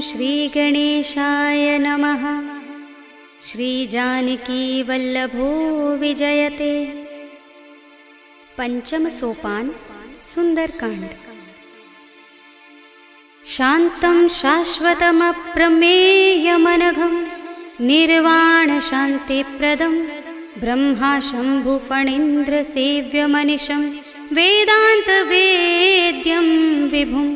श्रीगणेशाय नमः। श्रीजानकीवल्लभो विजयते। पंचम सोपान सुंदरकांड। शान्तं शाश्वतमप्रमेयमनघं निर्वाणशान्तिप्रदं ब्रह्मा शम्भुफणीन्द्रसेव्यमनिशं वेदान्तवेद्यं विभुं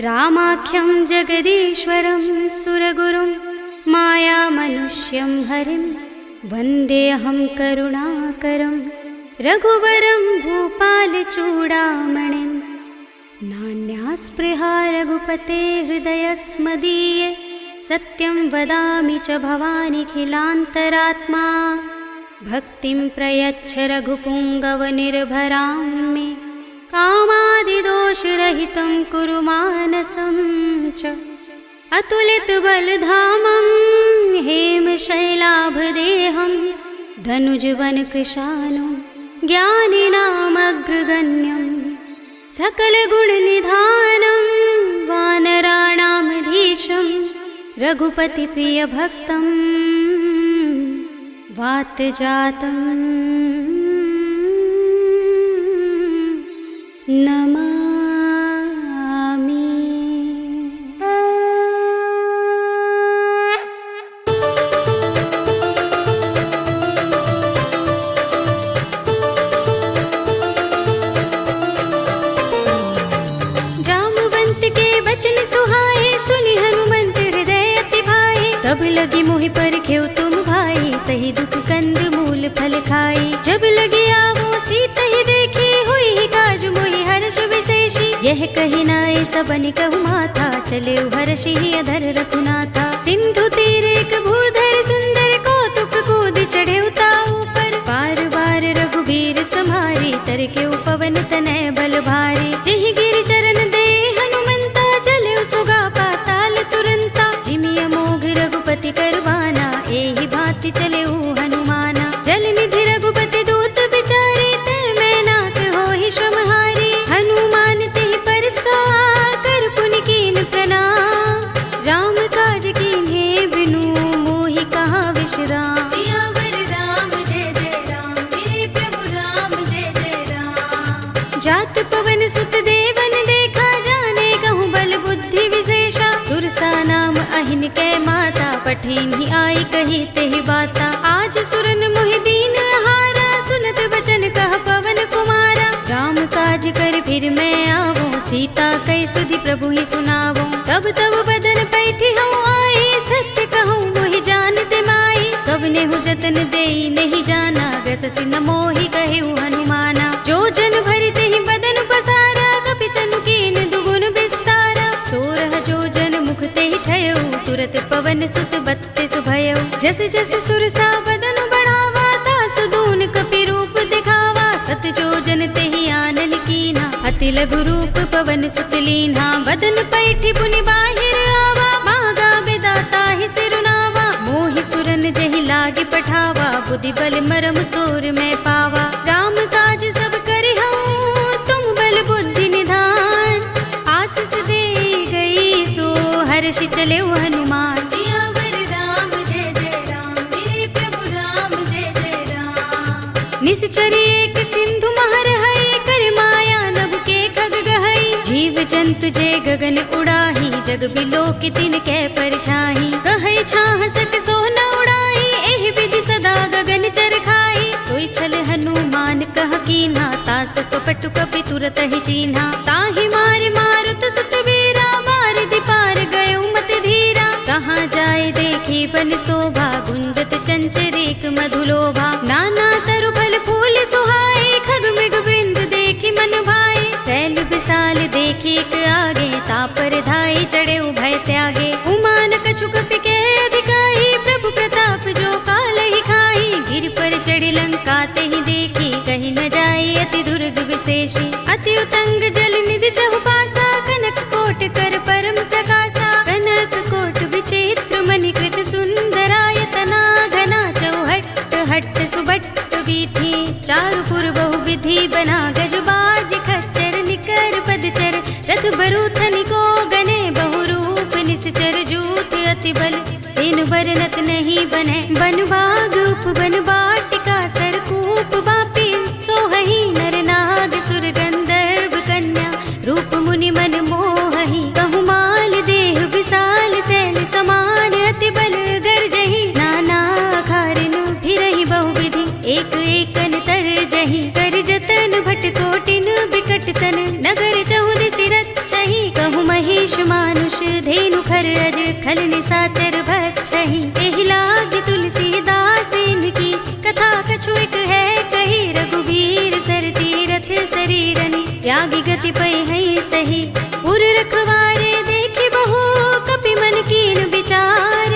रामाख्यं जगदीश्वरं सुरगुरुं मायामनुष्यं हरिं वन्देऽहं करुणाकरं रघुवरं भूपालचूडामणिं। नान्यास्पृहा रघुपते हृदयस्मदीये सत्यं वदामि च भवानिखिलान्तरात्मा। भक्तिं प्रयच्छ रघुपुङ्गवनिर्भरां मे कामादिदोषरहितं कुरु मानसं च। अतुलितबलधामं हेमशैलाभदेहं धनुजवनकृशानुं ज्ञानिनामग्रगण्यं सकलगुणनिधानं वानराणामधीशं रघुपतिप्रियभक्तं वातजातं नमामि। तब लगी मोहि परखेउ तुम भाई, सही दुख कंद मूल फल खाई। जब लगी आवो सीत ही देखी, हुई ही काज मोहि हर्ष विशेषी। यह कही नाय सबनि कहु माथा, चले हर्षि ही अधर रघुनाथा। सिंधु तीर एक भूधर सुंदर, कौतुक कूद चढ़े ताऊ पर। बार बार रघुबीर समारी, तरके पवन तनय बल भारी। जिहि गिरि चरण दे हनुमंता, चले सुगा पाताल तुरंता। जिमि अमोघ रघुपति करवाना, एहि भांति चले हनुमाना। जल निधि रघुपति दूत बिचारे, तै मैं नाक होहि श्रमहारी। हनुमान तेहि परसा, कर पुनि कीन प्रणाम। राम काज कीन्हे बिनु, मोहि कहाँ विश्राम। सियावर राम जय जय राम, मेरे प्रभु राम जय जय राम। जात पवन सुत देवन देखा, जाने कहूँ बल बुद्धि विशेषा। सुरसा नाम अहिन कै माता, पठिन ही आई कही तेहि बाता। आज सुरन मोहि दीन हारा, सुनत बचन कह पवन कुमारा। राम काज कर फिर मैं आवो, सीता कै सुधि प्रभु ही सुनावो। तब तब बदन पैठी हूँ आई, सत्य कहूँ मोहि जानते माई। कब नेहु जतन देई नहीं जाना, ग्रससि न मोहि कहेउ हनुमाना। जो जन भरि तेहि बदन पसारा, कपितनु कीन दुगुन विस्तारा। सोरह जो जन मुख तेहि ठयउ, तुरत पवन सुत बत्तिस भयउ। जस जस सुरसा बदन बढ़ावा, तासु दून कपि रूप दिखावा। सत जो जन तेहि आनल कीन्हा, अति लघु रूप पवन सुत लीन्हा। बदन पैठी पुनि बाहिर आवा, मागा बिदाता ही सिरुनावा। मोहि सुरन जहि लागी पठावा, बुद्धि बल मरम तोर मैं पावा। राम काज सब करिहउँ, तुम बल बुद्धि निधान। आशीष दे गई सो हर्षि चले हनुमान। सियावर राम जय जय राम, मेरे प्रभु राम जय जय राम। निश्चरी एक सिंधु महर हई, कर माया नभ के खग गहई। जीव जंतु जे गगन उड़ाही, जग बिलो की तिन कै परछाई। कहै छाह सक सो न उड़ाई, एहि विधि सदा गगन चर खाई। सोई छल हनुमान कह कीन्हा, तासु कपटु कपि तुरत ही चीन्हा। ताहि मारे मारुत सुत वीरा, बारिधि पार गयो मत धीरा। कहाँ जाए देखी बन शोभा, गुंजत चंचरीक मधुलोभा। नाना तरु फल फूल सुहाए, खग मृग वृंद देखी मन भाए। शैल विशाल देखी एक आगे, तापर धाई चढ़े भय त्यागे। उमान कछु कपि के अधिकाई, प्रभु प्रताप जो काल ही खाई। गिर पर चढ़ी लंका तेहि देखी, कहीं न जाए अति दुर्ग विशेषी। अति उतंग जल निधि चहुपासा, कनक कोट कर परम प्रकाशा। कनक कोट विचित्र मणिकृत सुंदरायतना। घना चौहट्ट हट्ट सुबट्ट वीथि, चारुपुर बहुविधि बना। गजबाज खच्चर निकर पदचर, रथ बरूथनि को गने बहुरूप निश्चर। अति बल सेन बरनत नहीं बने बनबाग उपवन वाटिका सरकूप बापी सोहही नर नाग सुर गंधर्व कन्या रूप मुनि मन मोहही कहु माल देह विशाल सैल समान अति बल गर्जही नाना खारिनु फिरहि बहुविधि एक एकन तर जही कर जतन भट कोटिन बिकट तन नगर चहुदिस रक्षहि कहु महिष मानुष धेनु खर अज खल निसाचर भक्षहि एहि लाग तुलसीदास इनकी कथा कछु एक है कही रघुबीर सर तीरथ शरीरनि त्यागी गति पै है सही उर रखवारे देखि बहु कपि मन कीन विचार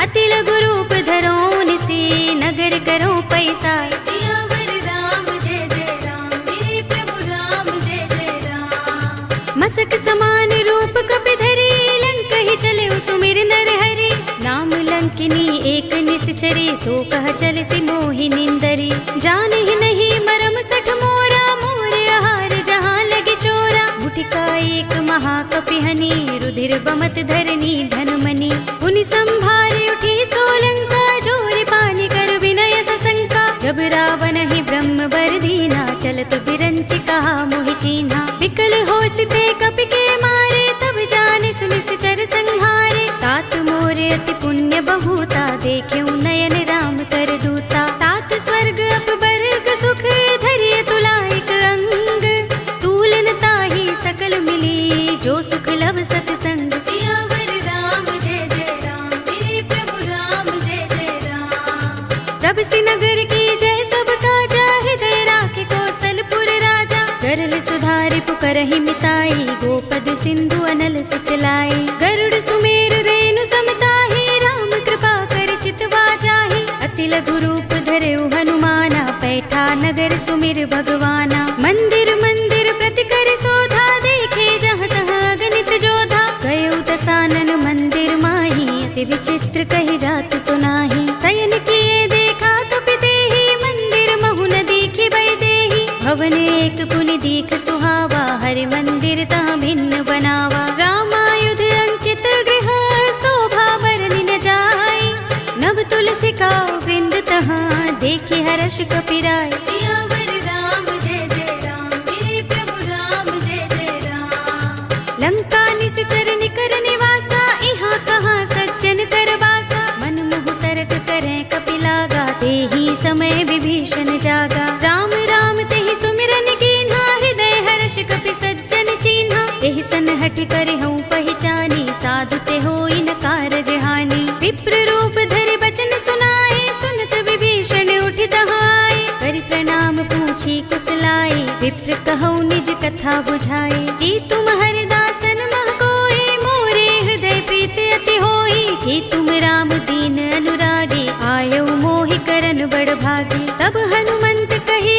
अति लघु रूप धरो निसी नगर करो पैसा सियावर राम जय जय राम मेरे प्रभु राम जय जय राम मसक समान रूप कपि धरी लंक ही चले सुमिर नर हरि नाम लंकिनी एक निश्चरी सो कह चल सी मोहि निंदरी जान ही नहीं मरम सठ मोरा मोर आहार जहाँ लगे चोरा मुठिका एक महाकपिहनी रुधिर बमत धरनी धनमणि उनि संभारे उठी सोलंका जोर पानी कर विनय सशंका जब रावण ही ब्रह्म वर दीना चलत बिरंच कहा मोहि चीन्हा विकल होसिते कपि के मारे तब जाने सुनिस चर संहारे तात मोरे अति पुण्य बहुता देख्यु नयन राम कर दूता तात स्वर्ग अपवर्ग सुख धरिय तुलाइक अंग तूलन ताहि सकल मिली जो सुख लव सतसंग सियावर राम जय जय राम मेरे प्रभु राम जय जय राम प्रभ सी नगर की जय सब काजा हृदय राखे कौशलपुर राजा गरल सुधारि पुकरहि मिताई गोपद सिंधु अनल सितलाई गरुड़ सुमेर रेणु समताहि राम कृपा कर चितवा जाहि अति लघु रूप धरेउ हनुमाना पैठा नगर सुमिर भगवाना मंदिर मंदिर प्रति कर शोधा देखे जहाँ तहाँ अगणित जोधा गयो दसानन मंदिर माही अति विचित्र कही जात सुनाही शयन किए देखा कपि देहि मंदिर महु न दीखि बै देहि भवन एक पुनि दीख सुहावा हरि मंदिर तहाँ भिन्न बनावा रामायुध अंकित गृह शोभा बरनि न जाय नव तुलसी का वृंद तहाँ देखि हर्ष कपिराय सियावर राम जय जय राम मेरे प्रभु राम जय जय राम लंका निश्चर निकर निवासा इहाँ कहाँ सज्जन कर बासा मन मुह तरक करें कपि लागा तेहि समय विभीषण जागा राम राम तेहि सुमिरन कीन्हा हृदय हर्ष कपि सज्जन चीन्हा एहि सन हठि करे हूँ पहचानी साधु ते होई न कारज हानि विप्र रूप धरि बचन सुनाए सुनत विभीषण उठि दहाए करि प्रणाम पूछी कुशलाए विप्र कहौ निज कथा बुझाए कि तुम हरिदासन मह कोई मोरे हृदय प्रीति अति होई कि तुम राम दीन अनुरागी आयौ मोहि करन बड़ भागी तब हनुमंत कही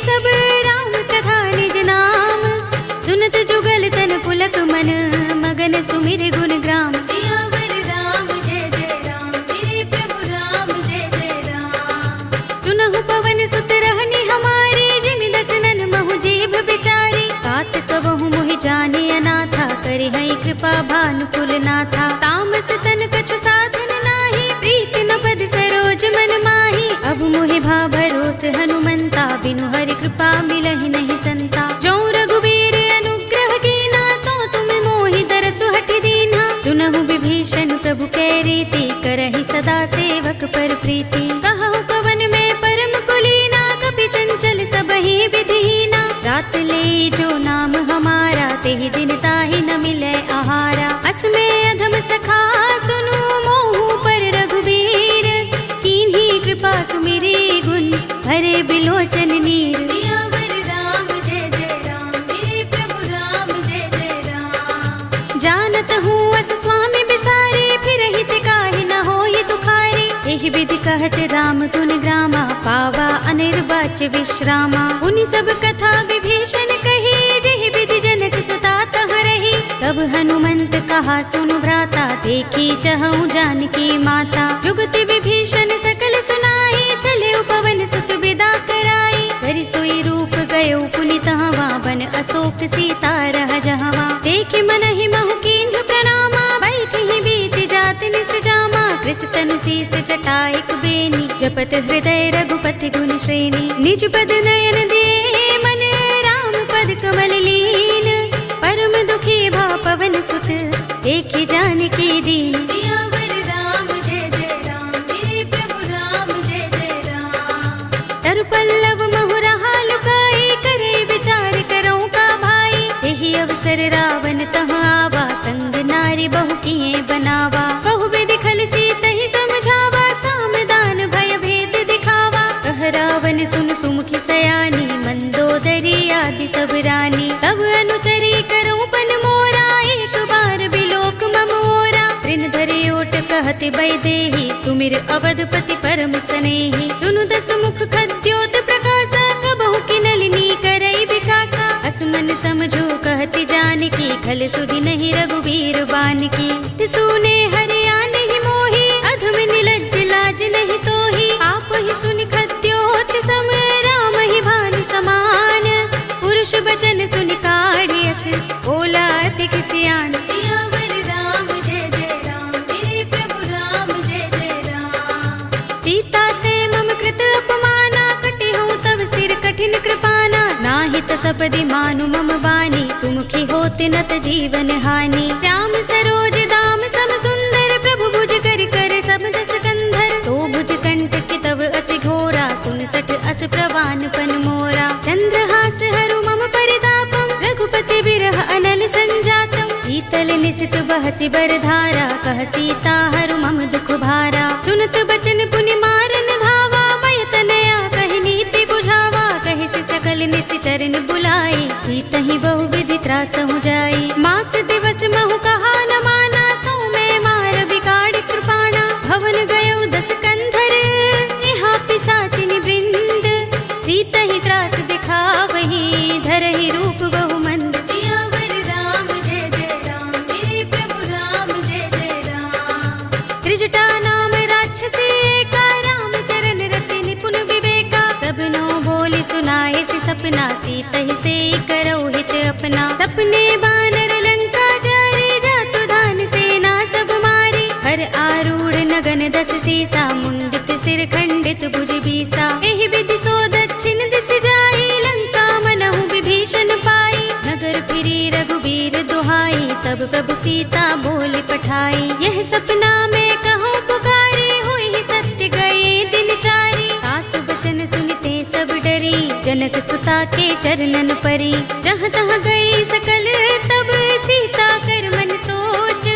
सब राम कथा निज नाम सुनत जुगल तन पुलक मन मगन सुमिर गुण ग्राम सियावर राम जय जय राम मेरे प्रभु राम जय जय राम सुनहु पवन सुत रहनी हमारे जिमि दसनन महु जीभ बिचारी तात कबहु मोहि जाने अनाथा करि है कृपा भानुकुल नाथा तामस तन कछु साधन नाही प्रीति न पद सरोज मन माही अब मोहि भा भरोस हनुमंता बिनु हरि कृपा मिलहि नहीं संता जो रघुबीर अनुग्रह कीना तो तुम मोहि दरसु हठि दीन्हा सुनहु विभीषण प्रभु कै रीति करहि सदा सेवक पर प्रीति कहु कवन में परम कुलीना कपि चंचल सबहि विधिहीना रात ले जो नाम हमारा तेहि दिन ताहि न मिले आहारा अस्मे अधम सखा सुनु मोहु पर रघुबीर कीन्ही कृपा सुमिरी गुण भरे बिलोचन नीर सियावर राम जय जय राम मेरे प्रभु राम जय जय राम जानत हूँ अस स्वामी बिसारे फिर हित काहि न होई दुखारी एहि विधि कहत राम गुण ग्रामा पावा अनिर्वाच्य विश्रामा उनि सब कथा विभीषण कही जेहि विधि जनक सुता तह रही तब हनुमंत कहा सुनु भ्राता देखी चहु जानकी माता जुगति विभीषण सकल सुनाई चले पवन सुत विदा कराई करि सोई रूप गयो पुनि तहवा बन अशोक सीता रह जहवा देखि मन ही महु कीन्ह प्रणामा बैठि बीत जात निस जा शीस जटाइक बेनी, जपत हृदय रघुपति गुण श्रेणी। निज पद नयन दिए मन राम पद कमल लीन, परम दुखी भा पवन सुत देखि जानकी दीन। सियावर राम जय जय राम, मेरे प्रभु राम जय जय राम। तरु पल्लव महु रहा लुकाई, करे विचार करो का भाई। यही अवसर रावण तह आवा, संग नारी बहु किए बनावा। बहु विधि खल सीत ही समझावा, सामदान भय भेद दिखावा। कह रावण सुन सुमुखी सयानी, मंदोदरी आदि सब रानी। तब अनुचरी करो पन मोरा, एक बार बिलोक मम ओरा। तृण धरे ओट कहति वैदेही, सुमिर अवधपति परम स्नेही। सुनु दस मुख खद्योत प्रकाशा, कबहु की नलिनी करई विकासा। असमन समझो कहति जानकी, खल सुधि नहीं रघुबीर बानकी। सुने हरिया नहीं मोही, अधम निलज्ज लाज नहीं तोही। आप ही सुनि खद्योत सम, राम ही भानु समान। पुरुष बचन सुनि काढ़ियस, बोला अति सियान। सियावर राम जय जय राम, मेरे प्रभु राम जय जय राम। सीता ते मम कृत अपमाना, कटे हूँ तब सिर कठिन कृपाना। नाहित सपदि मानु मम बानी, सुमुखी होत नत जीवन हानि। श्याम सरोज दाम सम सुंदर, प्रभु भुज कर कर सब दस कंधर। तो भुज कंटक तब अस घोरा, सुन सठ अस प्रवान पन मोरा। चंद्रहास हरु मम परितापम, रघुपति बिरह अनल संजातम। शीतल निसित बहसि बरधारा, कह सीता हरु मम दुख भारा। सुनत बचन पुनि मारन धावा, मय तनया कहि नीति बुझावा। कहि से सकल निसि चरण बुलाई, सीतहि बहु विधि त्रास हो जाई। मास दिवस महु कहा न माना, तो मैं मार बिगाड़ कृपाणा। भवन गयो दस कंधर, यहाँ पिशाचिनी वृंद। सीतहि त्रास दिखावही, धरहि रूप बहु मंद। सियावर राम जय जय राम, मेरे प्रभु राम जय जय राम। त्रिजटा नाम राक्षसी एका, राम चरण रति निपुण विवेका। सबनो बोली सुनाए सि सपना, सीतहि से करो हित अपना। सपने बानर लंका जारे, जातु धान सेना सब मारी। हर आरूढ़ नगन दस सीसा, मुंडित सिर खंडित भुज बीसा। एहि विधि सो दक्षिण दिस जाई, लंका मनहु विभीषण पाई। नगर फिरी रघुबीर दुहाई, तब प्रभु सीता बोली पठाई। यह सपना में कहूँ पुकारी, हुई सत्य गए दिन चारी। सासु बचन सुनते सब डरी, जनक सुता के चरणन परी। जहाँ तहाँ गई सकल तब सीता कर मन सोच।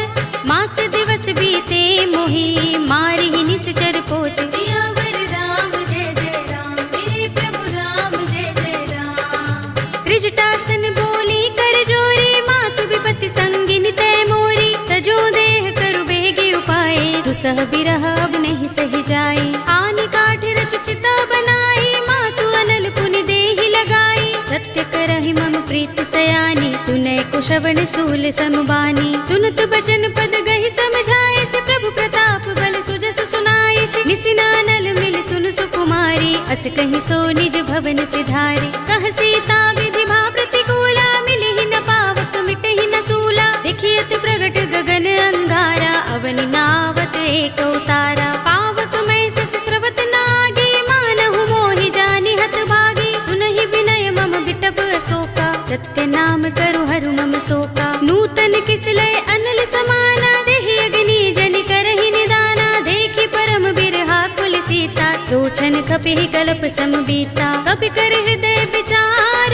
मास दिवस बीते मोही, मारी ही निश्चर पोच। सियावर राम जय जय राम, मेरे प्रभु राम जय जय राम। त्रिजटासन बोली कर जोरी, मातु विपति संगिन तय मोरी। तजो देह करु बेगी उपाय, दुसह बिरह अब नहीं सही जाए। आनि काठ रचु चिता बनाई, मातु अनल पुनि देहि लगाई। सत्य करहि मम प्रीत सयानी, सुनय कुशवण सूल समुबानी। सुनत बचन पद गहि समझाए, से प्रभु प्रताप बल सुजस सुनाए। से निसिनानल मिल सुन सुकुमारी, अस कहि सो निज भवन सिधारी। कह सीता विधि भा प्रतिकूला, मिलहि न पावक मिटहि न सूला। देखियत प्रगट गगन अंगारा, अवनि नावत एक उतारा। पावक मैं सस स्रवत नागी, मानहु मोहि जानि हत भागी। सुनहि विनय मम बिटप अशोका, सत्य नाम करु हरु मम शोका। नूतन किसलय अनल समाना, देहि अग्नि जनि करहि निदाना। देखि परम बिरहा कुल सीता, लोचन कपिहि कल्प सम बीता। कपि कर हृदय विचार,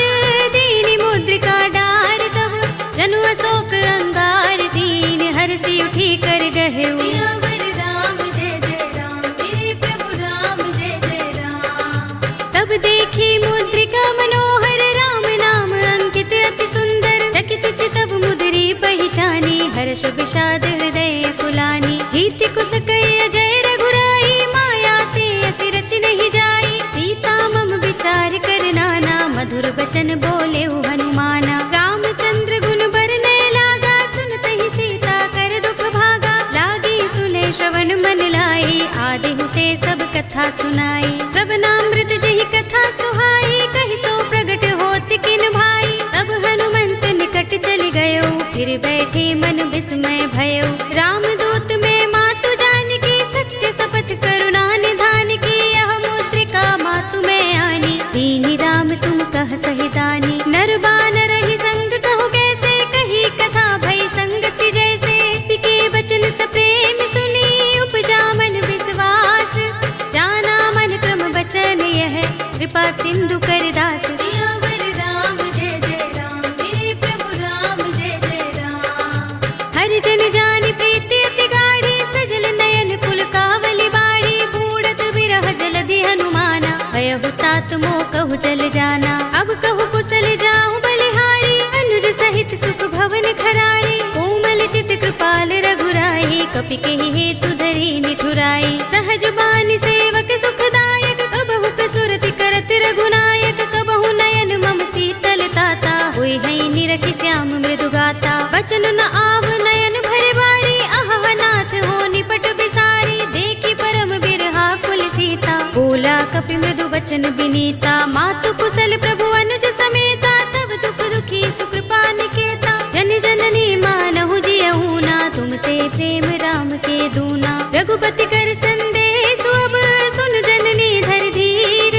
दीनि मुद्रिका डार। तब जनु अशोक अंगार, दीन हर्षि उठी कर गहेउ। सियावर राम जय जय राम, मेरे प्रभु राम जय जय राम। तब देखी मुद्रिका मनोहर, राम नाम अंकित अति सुंदर। चकित चितव मुद्री पहचानी, हर्ष विषाद हृदय कुलानी। जीति कुस कई अजय रघुराई, माया ते असि रच नहीं जाई। सीता मम विचार कर नाना, मधुर बचन बोले हनुमाना। रामचंद्र गुण बरने लागा, सुनतहि सीता कर दुख भागा। लागी सुने श्रवण मन लाई, आदि हुते सब कथा सुनाई। प्रभनामृत जहि कथा सुहाई, कहि सो प्रगट होत किन भाई। तब हनुमंत निकट चल गयो, फिर बैठे मन विस्मय भयो। रामदूत में मातु जानकी, सत्य सब तात मो कहु चल जाना। अब कहु कुशल जाऊं बलिहारी, अनुज सहित सुख भवन खरारी। कोमल चित कृपाल रघुराई, कपि केहि हेतु धरि निठुराई। सहज बानी सेवक सुखदायक, कबहु कसुरति करत रघुनायक। कबहु नयन मम शीतल ताता, होय हई निरखि श्याम मृदु गाता। बचन न आव नयन भरे बारी, अहह नाथ हो निपट बिसारी। देखि परम बिरहा कुल सीता, बोला कपि मृदु बचन बिनीता। मातु कुशल प्रभु अनुज समेता, तब दुख दुखी सुकृपा निकेता। जन जननी मानहु जियहु ना, तुम ते प्रेम राम के दूना। रघुपति कर संदेश अब सुन जननी धर धीर।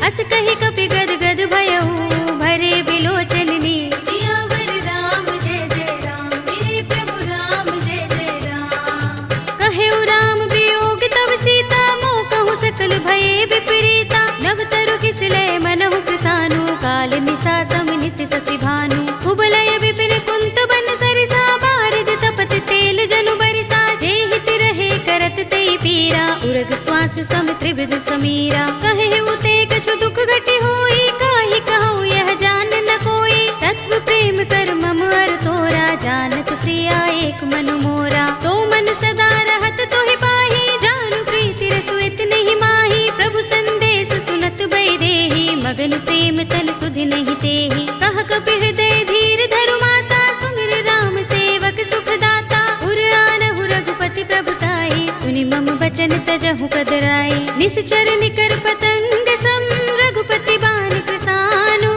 अस कहि कपि गद गद भयहु, भरे बिलोचन नीर। सियावर राम जय जय राम, मेरे प्रभु राम जय जय राम। कहेउ राम वियोग तब सीता, मोह कहु सकल भये विपरीता। नव तरु किसले मनहु कृसानु, काल निसा सम निसि शशि भानु। कुबलय विपिन कुंत बन सरिसा, बारिद तपत तेल जनु बरिसा। जे हित रहे करत तेई पीरा, उरग श्वास सम त्रिविध समीरा। कहेउ ते कछु दुख घटी होई, काहि कहूँ यह जान न कोई। तत्व प्रेम कर मम अर तोरा, जानत प्रिया एक मनु मोरा। तो मन सदा रहत तोहि पाही, जानु प्रीति रसुइत नहीं माही। प्रभु संदेश सुनत बै देहि, मगन प्रेम तल सुधि नहीं तेहि। कह कपि हृदय धीर धरु माता, सुमिर राम सेवक सुख दाता। उर आनहु रघुपति प्रभुताई, सुनि मम बचन तजहु कदराई। निश्चर निकर पतंग सम, रघुपति बाण कृसानु।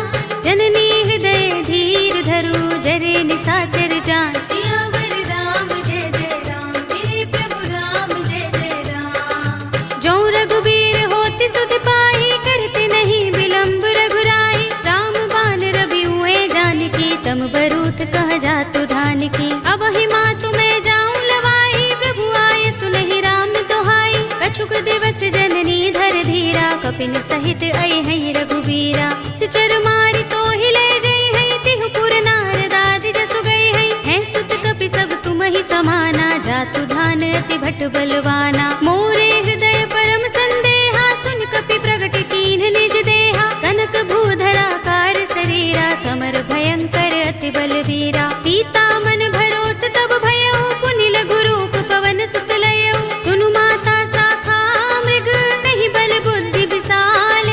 जननी हृदय धीर धरु, जरे निसाचर जान। सियावर राम जय जय राम, मेरे प्रभु राम जय जय राम। जो रघुबीर होति सुध पाई, करते नहीं विलंब रघुराई। राम बाण रवि हुए जानकी, तम बरूथ कह जातु धान की। अब ही मातु मैं जाऊं लवाई, प्रभु आए सुनहि राम दोहाई। कछुक दिवस जननी धर धीरा, कपिन सहित अय हई रघुबीरा। सिचर मारि तो हिले जई हई, तिहु पुर नारद आदि जसु गई हई। हैं सुत कपि सब तुम ही समाना, जातु धान अति भट बलवाना। मोरे हृदय परम संदेहा, सुन कपि प्रगट कीन्ह निज देहा। कनक भूधरा कार शरीरा, समर भयंकर अति बलवीरा। सीता मन भरोस तब भयउ, पुनि लघु रूप पवन सुत लयउ। सुनु माता शाखा मृग, नहीं बल बुद्धि विशाल।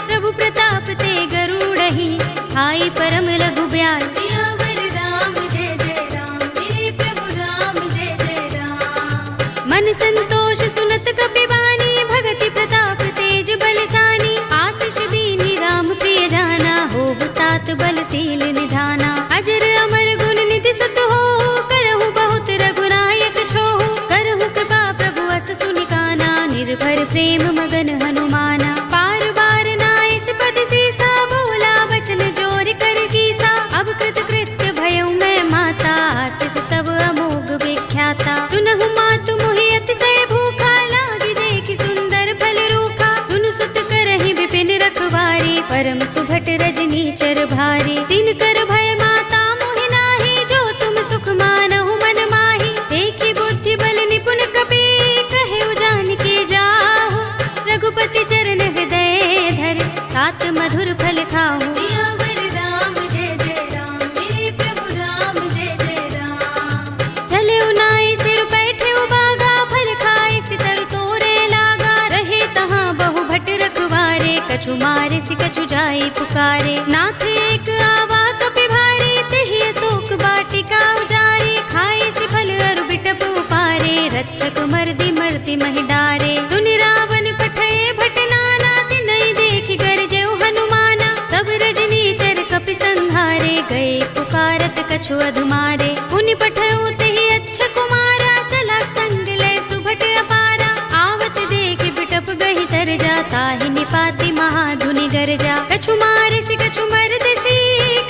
प्रभु प्रताप ते गरुड़हि, हाई परम लघु ब्याल। सियावर राम जय जय राम, मेरे प्रभु राम जय जय राम। मन संतोष सुनत कपि बानी, भगति प्रताप तेज बलसानी। आशीष दीनी राम प्रिय जाना, होहु तात बलशील निधाना। अजर अमर गुण निधि सुत होहु, करहु बहुत रघुनायक छोहु। करहु कृपा प्रभु अस सुनि काना, निर्भर प्रेम मगन हनुमाना। पार बार नाइस पद सीसा, बोला वचन जोर कर कीसा। अब कृत कृत्य भयउ मैं माता, आशीष तब अमोघ विख्याता। सुनहु मातु मोहि अतिशय भूखा, लागी देखि सुंदर फल रूखा। सुन सुत करहि विपिन रखवारी, परम सुभट रजनी चर भारी। तिन कर भय माता मोहि नाही, जो तुम सुख मानहु मन माही। देखि बुद्धि बल निपुण कपि, कहेउ जानकी जाहु। रघुपति चरण हृदय धर, तात मधुर फल खाहु। सियावर राम जय जय राम, मेरे प्रभु राम जय जय राम। चले उनाई सिर बैठे उबागा, फल खाए सितर तोरे लागा। रहे तहाँ बहु भट रखवारे, कछु मारे सि कछु जाई पुकारे। नाथ एक आवा कपि भारी, तेहि अशोक बाटिका उजारी। खाए सि फल अरु बिटप उपारे, रक्षक मर्दि मर्दि महि डारे। सुनि रावण पठये भट नाना, तिनहि देखि गरजेउ हनुमाना। सब रजनी चर कपि संहारे, गए पुकारत कछु अधुमारे। पुनि पठयउ तेहि अच्छ कुमारा, चला संग लय सुभट अपारा। आवत देखि बिटप गहि तर जा, ताहि निपाति महाधुनि गरजा। कछु मारे सि कछु मर्द सी,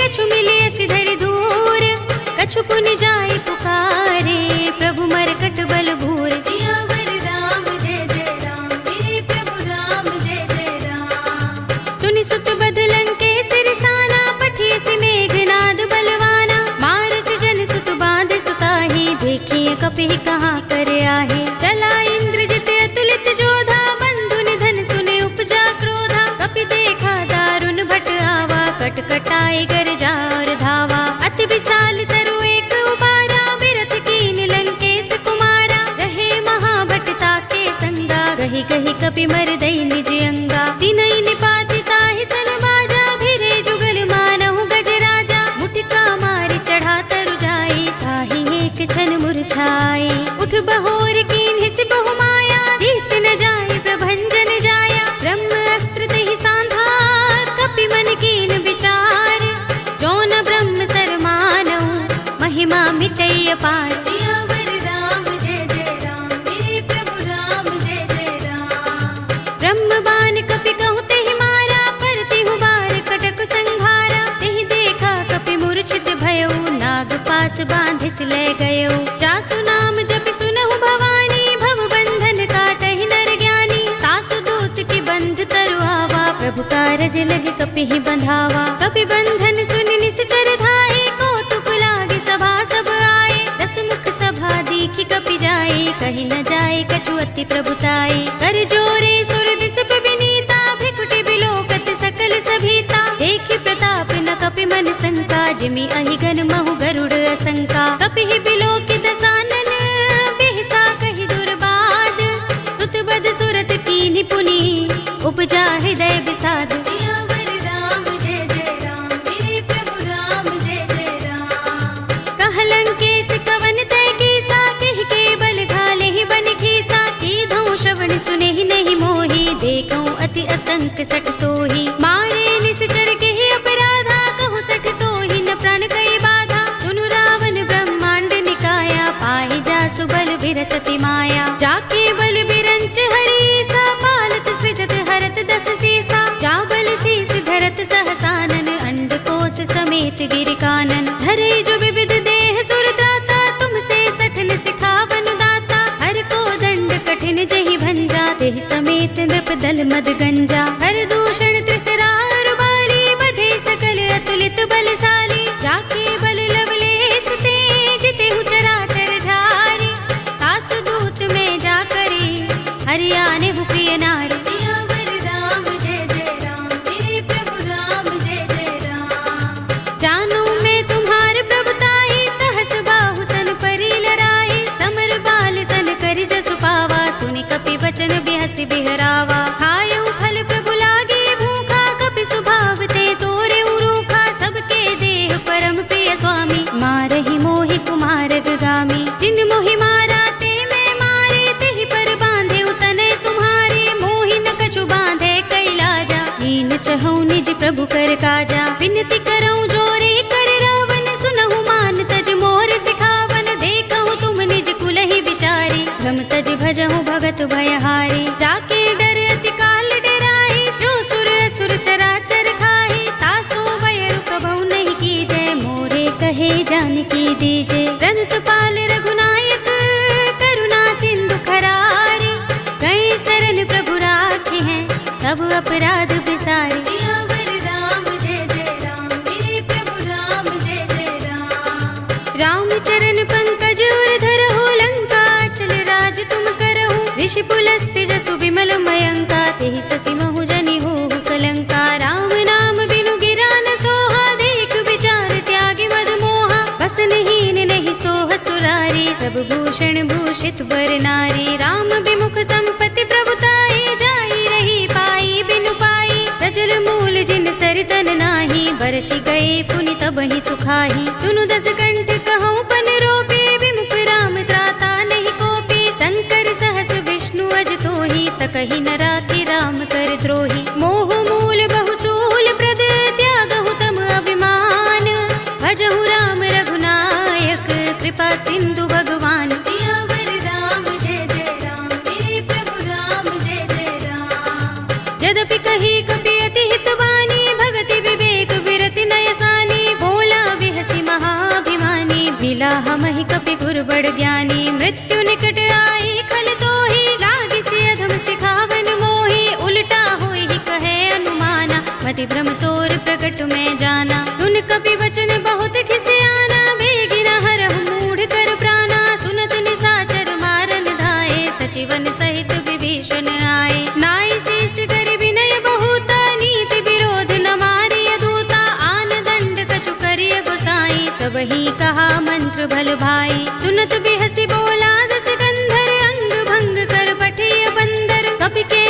कछु मिलिय सि धरि धूर। कछु पुनि जाई पुकारे, प्रभु मरकट बल भूर। सियावर राम जय जय राम, मेरे प्रभु राम जय जय राम। सुनि सुत बदलन के सिरसाना, पठिय सि मेघनाद बलवाना। मारस जन सुत बांध सुताही, देखिए कपि कहाँ कर आहे। चला इंद्रजित अतुलित जोधा, बंधु निधन सुने उपजा क्रोधा। कपि देखा कपि मर दई निज अंगा। तिनई निपाति ताहि सन बाजा, भिरे जुगल मानहु गज राजा। मुटिका मारि चढ़ा तरु जाई, ताहि एक क्षण मुरझाई। उठ बहोर कीन्हि सि बहु माया, जीत न जाय प्रभंजन जाया। ब्रह्म अस्त्र तहि सांधा, कपि मन कीन विचार। जो न ब्रह्म सर मानहु, महिमा मिटई अपार। सियावर राम जय जय राम, मेरे प्रभु राम जय जय राम। ब्रह्म बाण कपि कहु तेहि मारा, पर तिहु बार कटक संघारा। तेहि देखा कपि मूर्छित भयउ, नाग पास बांधिस ले गयउ। जासु नाम जपि सुनहु भवानी, भव बंधन काटहि नर ज्ञानी। तासु दूत की बंध तरु आवा, प्रभु कारज लगे कपि ही बंधावा। कपि बंधन सुनि निश्चर धाये, कौतुक लागे सभा सब आए। दस मुख सभा दीखि कपि जाए, कहि न जाए कछु अति प्रभुताई। कर जोरे सुर दिस विनीता, भ्रिकुटि बिलोकत सकल सभीता। देखि प्रताप न कपि मन शंका, जिमि अहिगन महु गरुड़ असंका। कपि ही बिलोकित दसानन, बिहसा कहि दुर्बाद। सुत बद सुरत कीन्हि पुनि, उपजा हृदय विषाद। सियावर राम जय जय राम, मेरे प्रभु राम जय जय राम। कहलंकेश कवन तै कीसा, कहि के बल घाले ही बन खीसा। कीधौ श्रवण सुनेहि नहीं मोहि, देखौ अति असंक सठ तोहि। मारे निश्चर केहि अपराधा, कहु सठ तोहि न प्राण कई बाधा। सुनु रावण ब्रह्मांड निकाया, पाहि जासु बल बिरचति माया। जाके बल बिरंच हरीसा, पालत सृजत हरत दस सीसा। जा बल शीस धरत सहसानन, अंडकोश समेत गिर कानन। धरे जो विविध देह सुर त्राता, तुमसे सठन सिखावन दाता। हर को दंड कठिन जहि भंजा, तेहि समेत नृप दल मद गंजा। हर दूषण त्रिसरा रुबाली, बधे सकल अतुलित बलशाली। जाके बल लवलेस ते, जितेहु चराचर झारी। तासु दूत में जा करी, हरियाने हु प्रिय नारी। सियावर राम जय जय राम, मेरे प्रभु राम जय जय राम। जानो मैं तुम्हार प्रभुताई, सहस बाहु सन परी लराई। समर बाल सन करि जसु पावा, सुनि कपि वचन बिहसि बिहरावा। खायउ फल प्रभु लागे भूखा, कपि सुभाव ते तोरे रूखा। सबके देह परम प्रिय स्वामी, मारहि मोहि कुमार गामी। जिन मोहि मारा ते मैं मारे, तेहि पर बांधे तनय तुम्हारे। मोहि न कछु बांधे कैलाजा, हीन चहु निज प्रभु कर काजा। विनती करऊं जोरे कर रावण, सुनहु मान तज मोर सिखावन। देखहु तुम निज कुलहि विचारी, भ्रम तज भजहु भगत भयहारी। जाके डर अति काल डराहि, जो सुर असुर चराचर खाहि। तासो बयरु कबहु नहीं कीजै, मोरे कहे जानकी दीजे। रंत पाल रघुनायक, करुणा सिंधु खरारी। गए शरण प्रभु राखे हैं, तब अपराध बिसारी। सियावर राम जय जय राम, मेरे प्रभु राम जय जय राम। राम चरण पंकज उर धरहु, लंका चल राज तुम करहु। ऋषि पुलस्त्य जसु विमल मयंका, तेहि ससि महु जनि होहु कलंका। राम नाम बिनु गिरा न सोहा, देख विचार त्यागी मद मोहा। बसनहीन नहीं सोह सुरारी, प्रभु भूषण भूषित बर नारी। राम विमुख संपत्ति प्रभुताई, जाई रही पाई बिनु पाई। सजल मूल जिन सरितन नाही, बरषि गए पुनि तबहि सुखाही। सुनु दस कंठ कहूँ पन रोपी, विमुख राम त्राता नहीं कोपी। शंकर सहस विष्णु अज तोहि, सकहि न राखि राम कर द्रोही। मोह मूल बहु सूल प्रद, त्यागहु तम अभिमान। भजहु राम रघुनायक, कृपा सिंधु भगवान। सियावर राम जय जय राम, मेरे प्रभु राम जय जय राम। यद्यपि कही कपि अति हितवानी, भगति विवेक विरति नयसानी। बोला बिहसि महाभिमानी, मिला हमहि कपि गुर बड़ ज्ञानी। मृत्यु निकट आई खल तोहि, लागिसि अधम सिखावन मोहि। उल्टा होई कहे अनुमाना, मति भ्रम तोर प्रकट में जाना। सुन कपि वचन बहुत खिसियाना, बेगिना हरहु मूढ़ कर प्राणा। सुनत निशाचर मारन धाये, सचिवन सहित विभीषण आए। नाई शीस कर विनय बहुता, नीति विरोध न मारिय दूता। आन दंड कछु करिय गोसाई, सबहि कहा मंत्र भल भाई। सुनत बिहसि बोला दस कंधर, अंग भंग कर पठिय बंदर। कपि के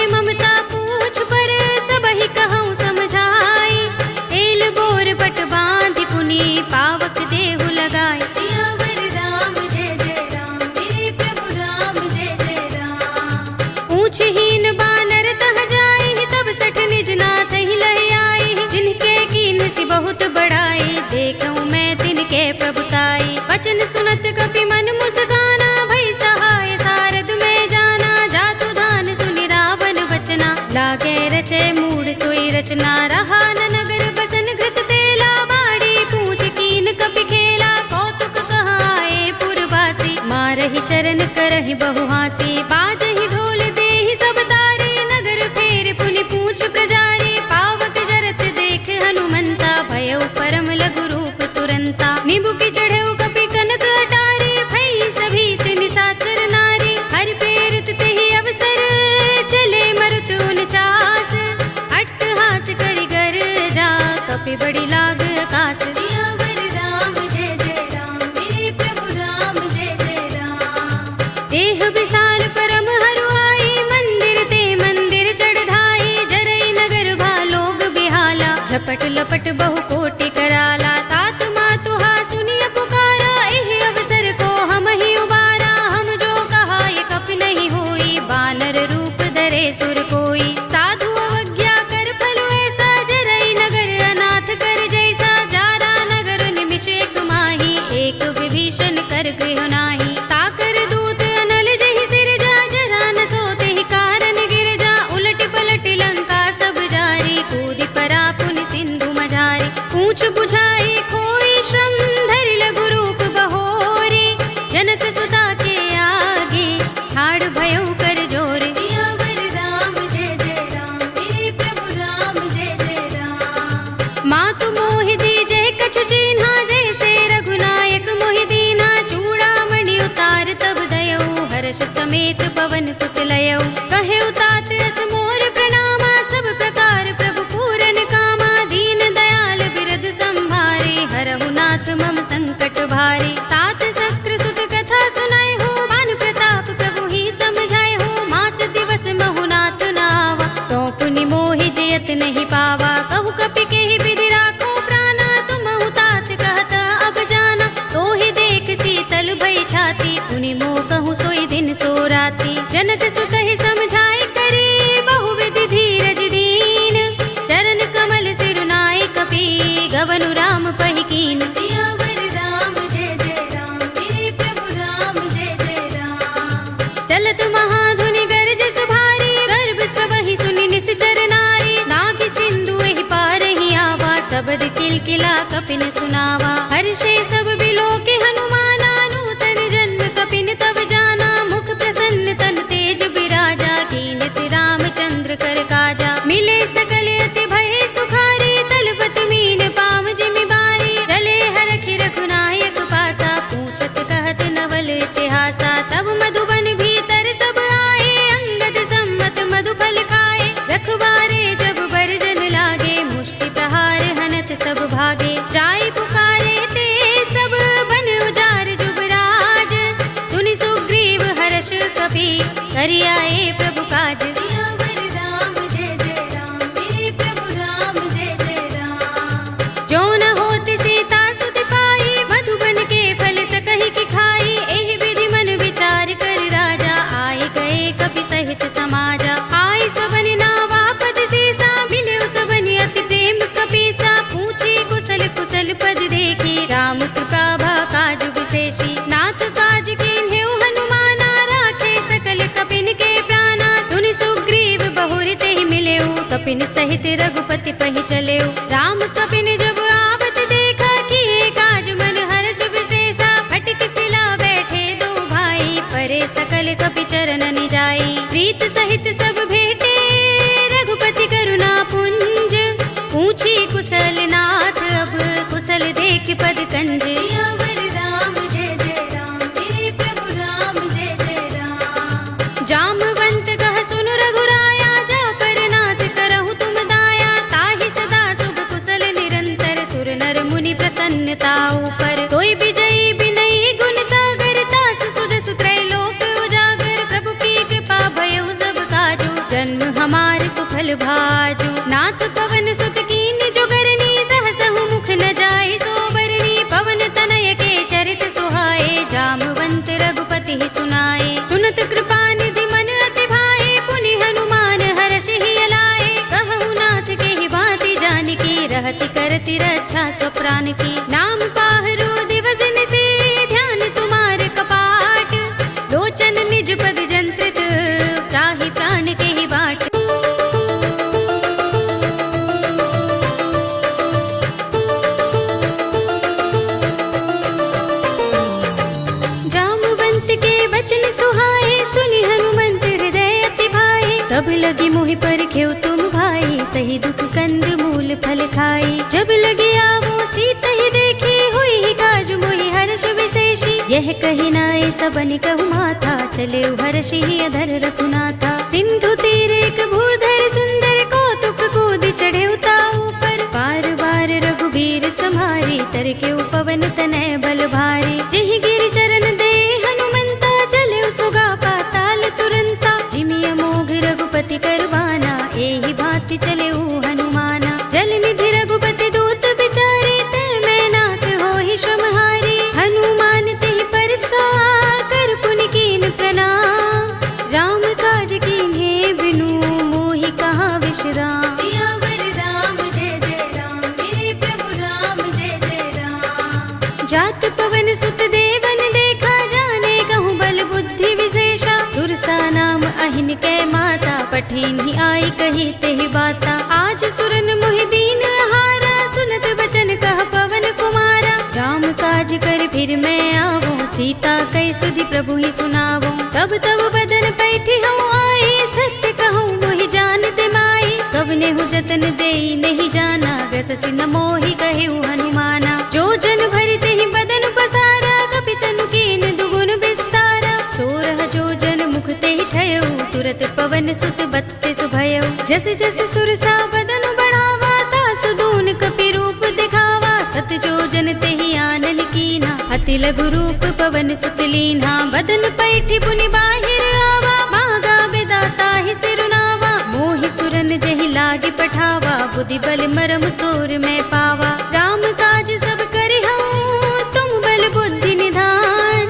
नाथ ही लहि आई, जिनके कीन सी बहुत बड़ाई, देखूं मैं तिनके प्रभुताई। वचन सुनत कपि मन मुस्काना, भई सहाय सारद में जाना, जातु धान सुनि रावण बचना, लागे रचे मूढ़ सोई रचना। रहा न नगर बसन घृत तेला, बाड़ी पूछ कीन कपि खेला, कौतुक कहाए पुरवासी, मारहि चरण करहि बहु हासी। बाजहि ढोल देहि सब तारे, नगर फेर पुनि पूछ प्रजारी, पावक जरत देख हनुमंता, भयउ परम लघु रूप तुरंता। नीबू की चढ़ेउ कपि कनक अटारी, भई सभीत निशाचर नारी, हरि प्रेरित तेहि अवसर, चले मरुत 49 अट्टहास करि गर जा, कपि बड़ी लाग आकाश। सियावर राम जय जय राम, मेरे प्रभु राम जय जय राम। देह विशाल परम हरुआई, मंदिर ते मंदिर चढ़ाई, जरई नगर भालोग बिहाला, झपट लपट बहु कोटि कराला। तात मातु हा सुनिय पुकारा, एहि अवसर को हम ही उबारा, हम जो कहा ये कपि नहीं होई, बानर रूप धरे सुर कोई। साधु अवज्ञा कर फल ऐसा, जरई नगर अनाथ कर जैसा, जारा नगर निमिष एक माही, एक विभीषण कर गृह नाही। ताकर दूत अनल जहि सिर जा, जरा न सोते ही कारण गिर जा, उलट पलट लंका सब जारी, कूदि परा पुनि सिंधु मझारी। पूछ बुझाई कोई श्रम, धरि लघु रूप बहोरी, जनक सुता के आगे ठाड़ भयउ कर जोरे। सियावर राम जय जय राम, मेरे प्रभु राम जय जय राम। मातु मोहि दीजे कछु चिन्हा, जैसे रघुनायक मोहि दीन्हा, चूड़ामणि उतार तब दयऊ, हर्ष समेत पवन सुत लयऊ। कहे तात अस मोर प्रणामा, सब प्रकार प्रभु पूरन कामा, दीन दयाल बिरद संभारे, हरहु नाथ मम संकट भारे। तात शस्त्र सुत कथा सुनाए हो, मान प्रताप प्रभु ही समझाए हो, मास दिवस महु नाथ नावा, तो पुनि मोहि जयत नहीं पावा। कहु कपि केहि विधि राखो प्राणा, तुमहु तात कहत अब जाना, तो ही देख शीतल भई छाती, पुनि मोह कहूँ सोई दिन सो राती। जनक सुत ही समझाए करी, बहु विधि धीरज दीन, चरण कमल सिरुनाए कपि, गवनु राम पहि कीन। सियावर राम जय जय राम, मेरे प्रभु राम जय जय राम। चलत महाधुनि गरज सुभारी, गर्भ सबहि सुनि निश्चर नारी, नागि सिंधु एहि पार ही आवा, तबद किलकिला कपिन सुनावा। हर्षे सब बिलोके हनुमाना, नूतन जन्म कपिन तब जाना, मुख प्रसन्न तन तेज बिराजा, कीन सि रामचंद्र कर काजा। मिले सकल अति भय सुखारी, तलपत मीन पाव जिमि बारी, रले हरखि रघुनायक पासा, पूछत कहत नवल इतिहासा। तब मधुबन भीतर सब आए, अंगद सम्मत मधु फल खाए, रखवारे जब बरजन लागे, मुष्टि प्रहार हनत सब भागे। जाय पुकारे ते सब बन उजार जुबराज, सुनि सुग्रीव हर्ष कपि, करि आए प्रभु काज। सियावर राम जय जय राम, मेरे प्रभु राम जय जय राम। जो न होति सीता सुत पाई, मधुबन के फल सकहि की खाई, एहि विधि मन विचार कर राजा, आए गए कपि सहित समाजा। आय सबनि नावा पद सीसा, मिले सबनि अति प्रेम कपीसा, पूछे कुशल कुशल पद देखी, राम कृपा भा काज विशेषी। नाथ काज कीन्हेउ हनुमाना, राखे सकल कपिन के प्राणा, सुनि सुग्रीव बहुर तेहि मिलेउ, कपिन सहित रघुपति पहि चलेउ। राम कपिन जब आवत देखा, किए काज मन हर्ष विशेषा, फटक सिला बैठे दो भाई, परे सकल कपि चरण निजाई। प्रीत सहित सब भेटे, रघुपति करुणा पुंज, पूछी कुशल नाथ अब, कुशल देख पद कंज। सियावर राम जय जय राम, मेरे प्रभु राम जय जय राम। जामवंत कह सुन रघुराया, जा पर नाथ करहु तुम दाया, ताहि सदा शुभ कुशल निरंतर, सुर नर मुनि प्रसन्नता ऊपर। तोय विजयी बिनहि गुण सागर, तास सुध सुत्रैलोक उजागर, प्रभु की कृपा भयउ सब काजू, जन्म हमार सुफल भाजू। नाथ पवन सुत कीन जो करनी, सहसहु मुख न जाय सोबरनी, पवन तनय के चरित सुहाए, जामवंत रघुपति ही सुनाए। सुनत कृपा निधि मन अति भाए, पुनि हनुमान हर्ष ही अलाए, कहु नाथ करती रक्षा स्वप्राण की। नाम पाहरो दिवस से ध्यान तुम्हारे कपाट, लोचन निज पद जंत्रित त्राहि प्राण के ही बाट। जामवंत के वचन सुहाए, सुनि हनुमंत हृदय अति भाए। तब लगी मोहि पर खेव तुम भाई, सही दुख कंद मूल फल खाई। जब लगी आवो सीता ही देखी, हुई ही काज मोहि हर्ष विशेषी। यह कही नाय सबन कहु माथा, चले हर्षि ही अधर रघुनाथा। सिंधु तीर एक भूधर सुंदर, कौतुक कूद चढ़े उताऊ पर। बार बार रघुबीर समारी, तर के पवन तनय बल भारी। जिहि गिरि चरण दे हनुमंता, चले सुगा पाताल तुरंता। जिमि अमोघ रघुपति करवाना, एहि भांति चले हनुमाना। जल निधि रघुपति दूत बिचारे, तै मैं नाथ होहि श्रमहारी। हनुमान तेहि परसा, कर पुनि कीन प्रणाम। राम काज कीन्हे बिनु, मोहि कहाँ विश्राम। सियावर राम जय जय राम, मेरे प्रभु राम जय जय राम। जात पवन सुत देवन देखा, जाने कहूँ बल बुद्धि विशेषा। सुरसा नाम अहिन कै माता, पठिन ही आई कही तेहि बाता। आज सुरन मोहि दीन आहारा, सुनत बचन कह पवन कुमारा। राम काज कर फिर मैं आवो, सीता कई सुधि प्रभु ही सुनावो। तब तब बदन पैठी हूँ आई, सत्य कहूँ मोहि जानते माई। कवने हूँ जतन देई नहीं जाना, गससि न मोहि कहेउ हनुमाना। जो जन भरि तेहि बदन पसारा, कपि तनु कीन दुगुन विस्तारा। सोरह जो जन मुख तेहि ठयउ, तुरत पवन सुत बत्तीस भयउ। जस जस सुरसा बदन बढ़ावा, तासु दून कपि रूप दिखावा। सत जो जन तेहि आनल कीना, अति लघु रूप पवन सुत लीन्हा। बदन पैठी पुनि बाहिर आवा, मांगा विदाता ही सिरुनावा। मोहि सुरन जहि लागे पठावा, बुद्धि बल मरम तोर मैं पावा। राम काज सब करिहउँ, तुम बल बुद्धि निधान।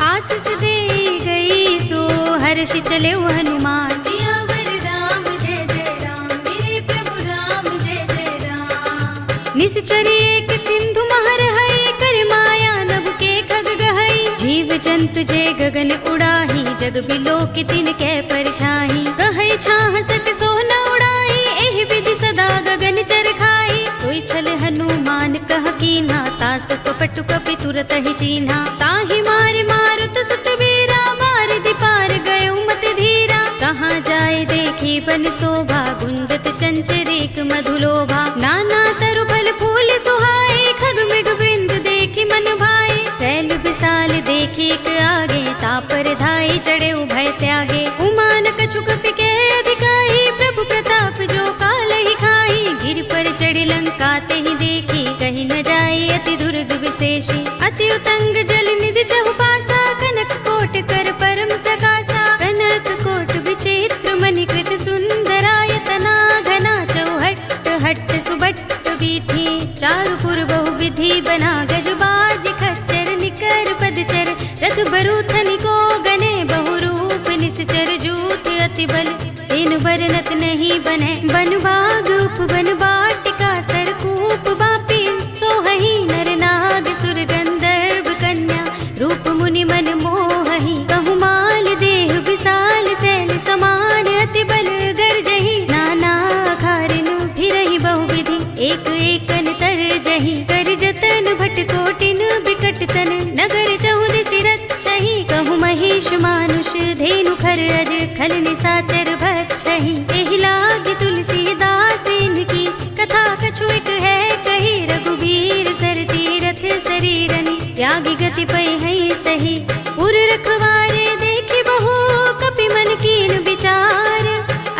आशीष दे गई सो हर्षि चले हनुमान। सियावर राम जय जय राम, मेरे प्रभु राम जय जय राम। निश्चर एक सिंधु महर है, कर माया नभ के खग गहई। जीव जंतु जे गगन उड़ाही, जग बिलो के तिन कै परछाई। कहै छाह सक सो न उड़ाई, एहि विधि सदा गगन चर खाई। सोई छल हनुमान कह कीन्हा, तासु कपटु कपि तुरत ही चीन्हा। ताहि मारे मारुत सुत वीरा, मार दिपार गयो मत धीरा। कहाँ जाए देखी बन शोभा, गुंजत चंचरीक मधुलोभा। नाना तरु फल फूल सुहाए, खग मृग वृंद देखी मन भाए। सैल विशाल देखी एक आगे, तापर धाई चढ़े भय त्यागे। उमान कछु कपि के अधिकाई, प्रभु प्रताप जो काल ही खाई। गिर पर चढ़ी लंका तेहि देखी, कहीं न जाए अति दुर्ग विशेषी। अति उतंग जल निधि चहु पासा, कनक कोट कर परम प्रकाशा। कनक कोट विचित्र मणिकृत सुंदरायतना, घना चौहट्ट हट्ट सुबट्ट बीथी। चारु पुर बहु विधि बना, गजबाज खच्चर निकर पदचर। रथ बरूथनि को गने, बहु रूप निश्चर जूथ अति बल। सेन बरनत नहीं बने, बन बाग उपवन वाटिका। सरकूप बापी सोहहि, नर नाग सुर गंधर्व कन्या। रूप मुनि मन मोहहि, कहु माल देह विशाल। सैल समान अति बल गर्जहि, नाना खारिन फिरहि बहु विधि। एक एकन तर जहि, कर जतन भट कोटिन बिकट तन। नगर चहुदिसि रक्षहि, कहु महेश मानुष धेनु खर अज। खल निसाचर भक्षहि, एहि लाग तुलसीदास इनकी। कथा कछु एक है कही, रघुबीर सर तीरथ शरीरनि। त्यागी गति पै है सही, पुर रखवारे देखी बहु। कपि मन कीन विचार,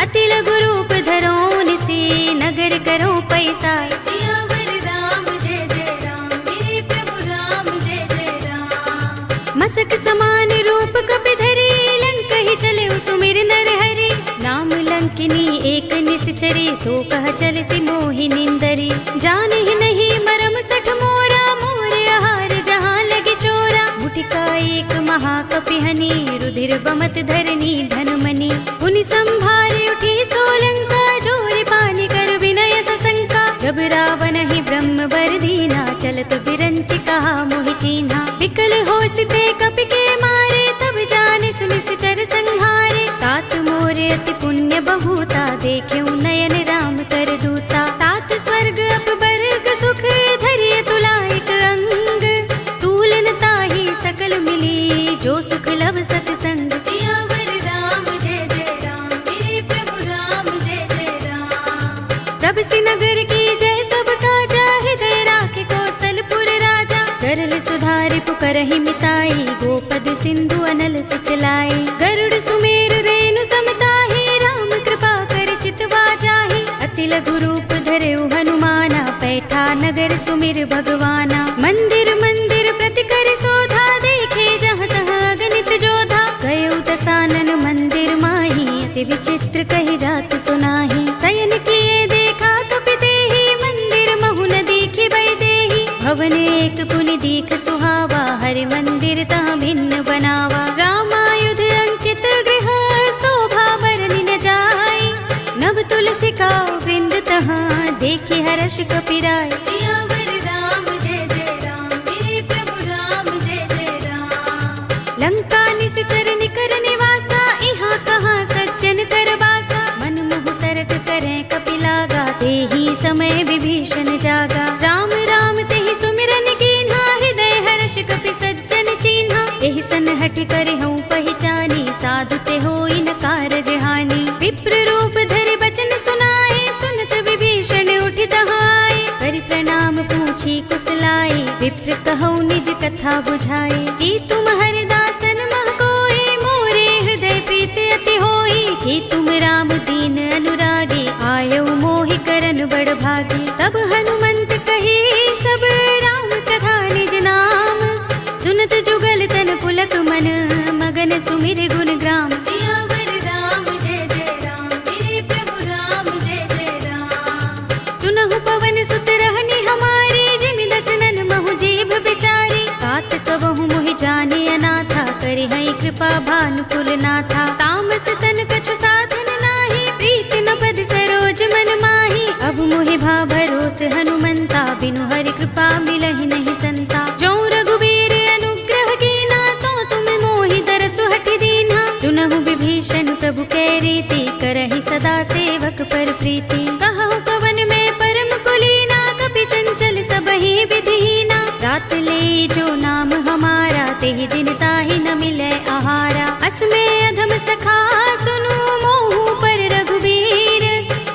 अति लघु रूप धरो निसी। नगर करो पैसार। सियावर राम जय जय राम, मेरे प्रभु राम जय जय राम। मसक समान रूप कपि धरी, लंक ही चले सुमिर नर हरि। नाम लंकिनी एक निश्चरी, सो कह चल सि मोहि निंदरी। जाने ही नहीं मरम सठ मोरा, मोर आहार जहाँ लगे चोरा। मुठिका एक महाकपिहनि, रुधिर बमत धरनी धनुमनि। पुनि संभारे उठी सोलंका, जोर पानी कर विनय सशंका। जब रावण ही ब्रह्म असते कपि के मारे, तब जाने सुनिश्चर संहारे। तात मोरे अति पुण्य बहुता, देख्यऊ नयन राम कर दूता। तात स्वर्ग अपवर्ग सुख, धरिय तुला एक अंग। तूलन ताहि सकल मिली, जो सुख लव सतसंग। सियावर राम जय जय राम, मेरे प्रभु राम जय जय राम। प्रभु नगर की जय सब काजा, हृदय राखे कौशलपुर राजा। करल सुधारि पुकरहि मिताई, गोपद सिंधु अनल सितलाई। गरुड़ सुमेर रेणु समताहि, राम कृपा कर चितवा जाहि। अति लघु रूप धरेउ हनुमाना, पैठा नगर सुमिर भगवाना। मंदिर मंदिर प्रति कर शोधा, देखे जहाँ तहाँ अगणित जोधा। गयउ दसानन मंदिर माही, अति विचित्र कहि जात सुनाही। शयन किए देखा कपि देहि, मंदिर महु न दीखि बैदेहि। भवन एक पुनि दीख सुहावा, हरि मंदिर तह भिन्न बनावा। रामायुध अंकित गृह, शोभा बरनि न जाई। नव तुलसी का वृंद तहाँ, देखि हर्ष कपिराय। सियावर राम जय जय राम, मेरे प्रभु राम जय जय राम। लंका निश्चर निकर निवासा, इहाँ कहाँ सज्जन कर बासा। मन मोह तर्क करें कपि लागा, तेहि समय विभीषण जागा। राम राम तेहि सुमिरन कीन्हा, हृदय हर्ष कपि सज्जन चीन्हा। एहि सन हठि करहउँ पहिचानी, साधु ते होई न कारज हानि। विप्र रूप धरि बचन सुनाए, सुनत विभीषण उठि तहाए। करि प्रणाम पूछी कुशलाई, विप्र कहउँ निज कथा बुझाए। कि तुम हरिदासन मह कोई, मोरे हृदय प्रीति अति होई। कि तुम राम दीन अनुरागी, आयउ मोहि करन बड़ भागी। तब हनुमंत कही सब राम कथा निज नाम। सुनत जुगल तन पुलक मन, मगन सुमिर गुण ग्राम। सियावर राम जय जय राम, मेरे प्रभु राम जय जय राम। सुनहु पवन सुत रहनी हमारी, जिमि दसनन महु जीभ बिचारी। तात कबहु मोहि जाने अनाथा, करिहै कृपा भानुकुल नाथा। तामस तन कछु साधन नाही, प्रीति न पद सरोज मन माही। अब मोहि भा भरोस हनुमंता, बिनु हरि कृपा मिलहि नहीं संता। जो रघुवीर अनुग्रह कीना, तो तुम मोहि दरसु हठि दीन्हा। चुनहु विभीषण प्रभु कै रीति, करहि सदा सेवक पर प्रीति। कहु कवन में परम कुलीना, कपि चंचल सबहि विधिहीना। रात ले जो नाम हमारा, तेहि दिन ताहि न मिलै आहारा। असमय अधम सखा सुनु, मोहु पर रघुवीर।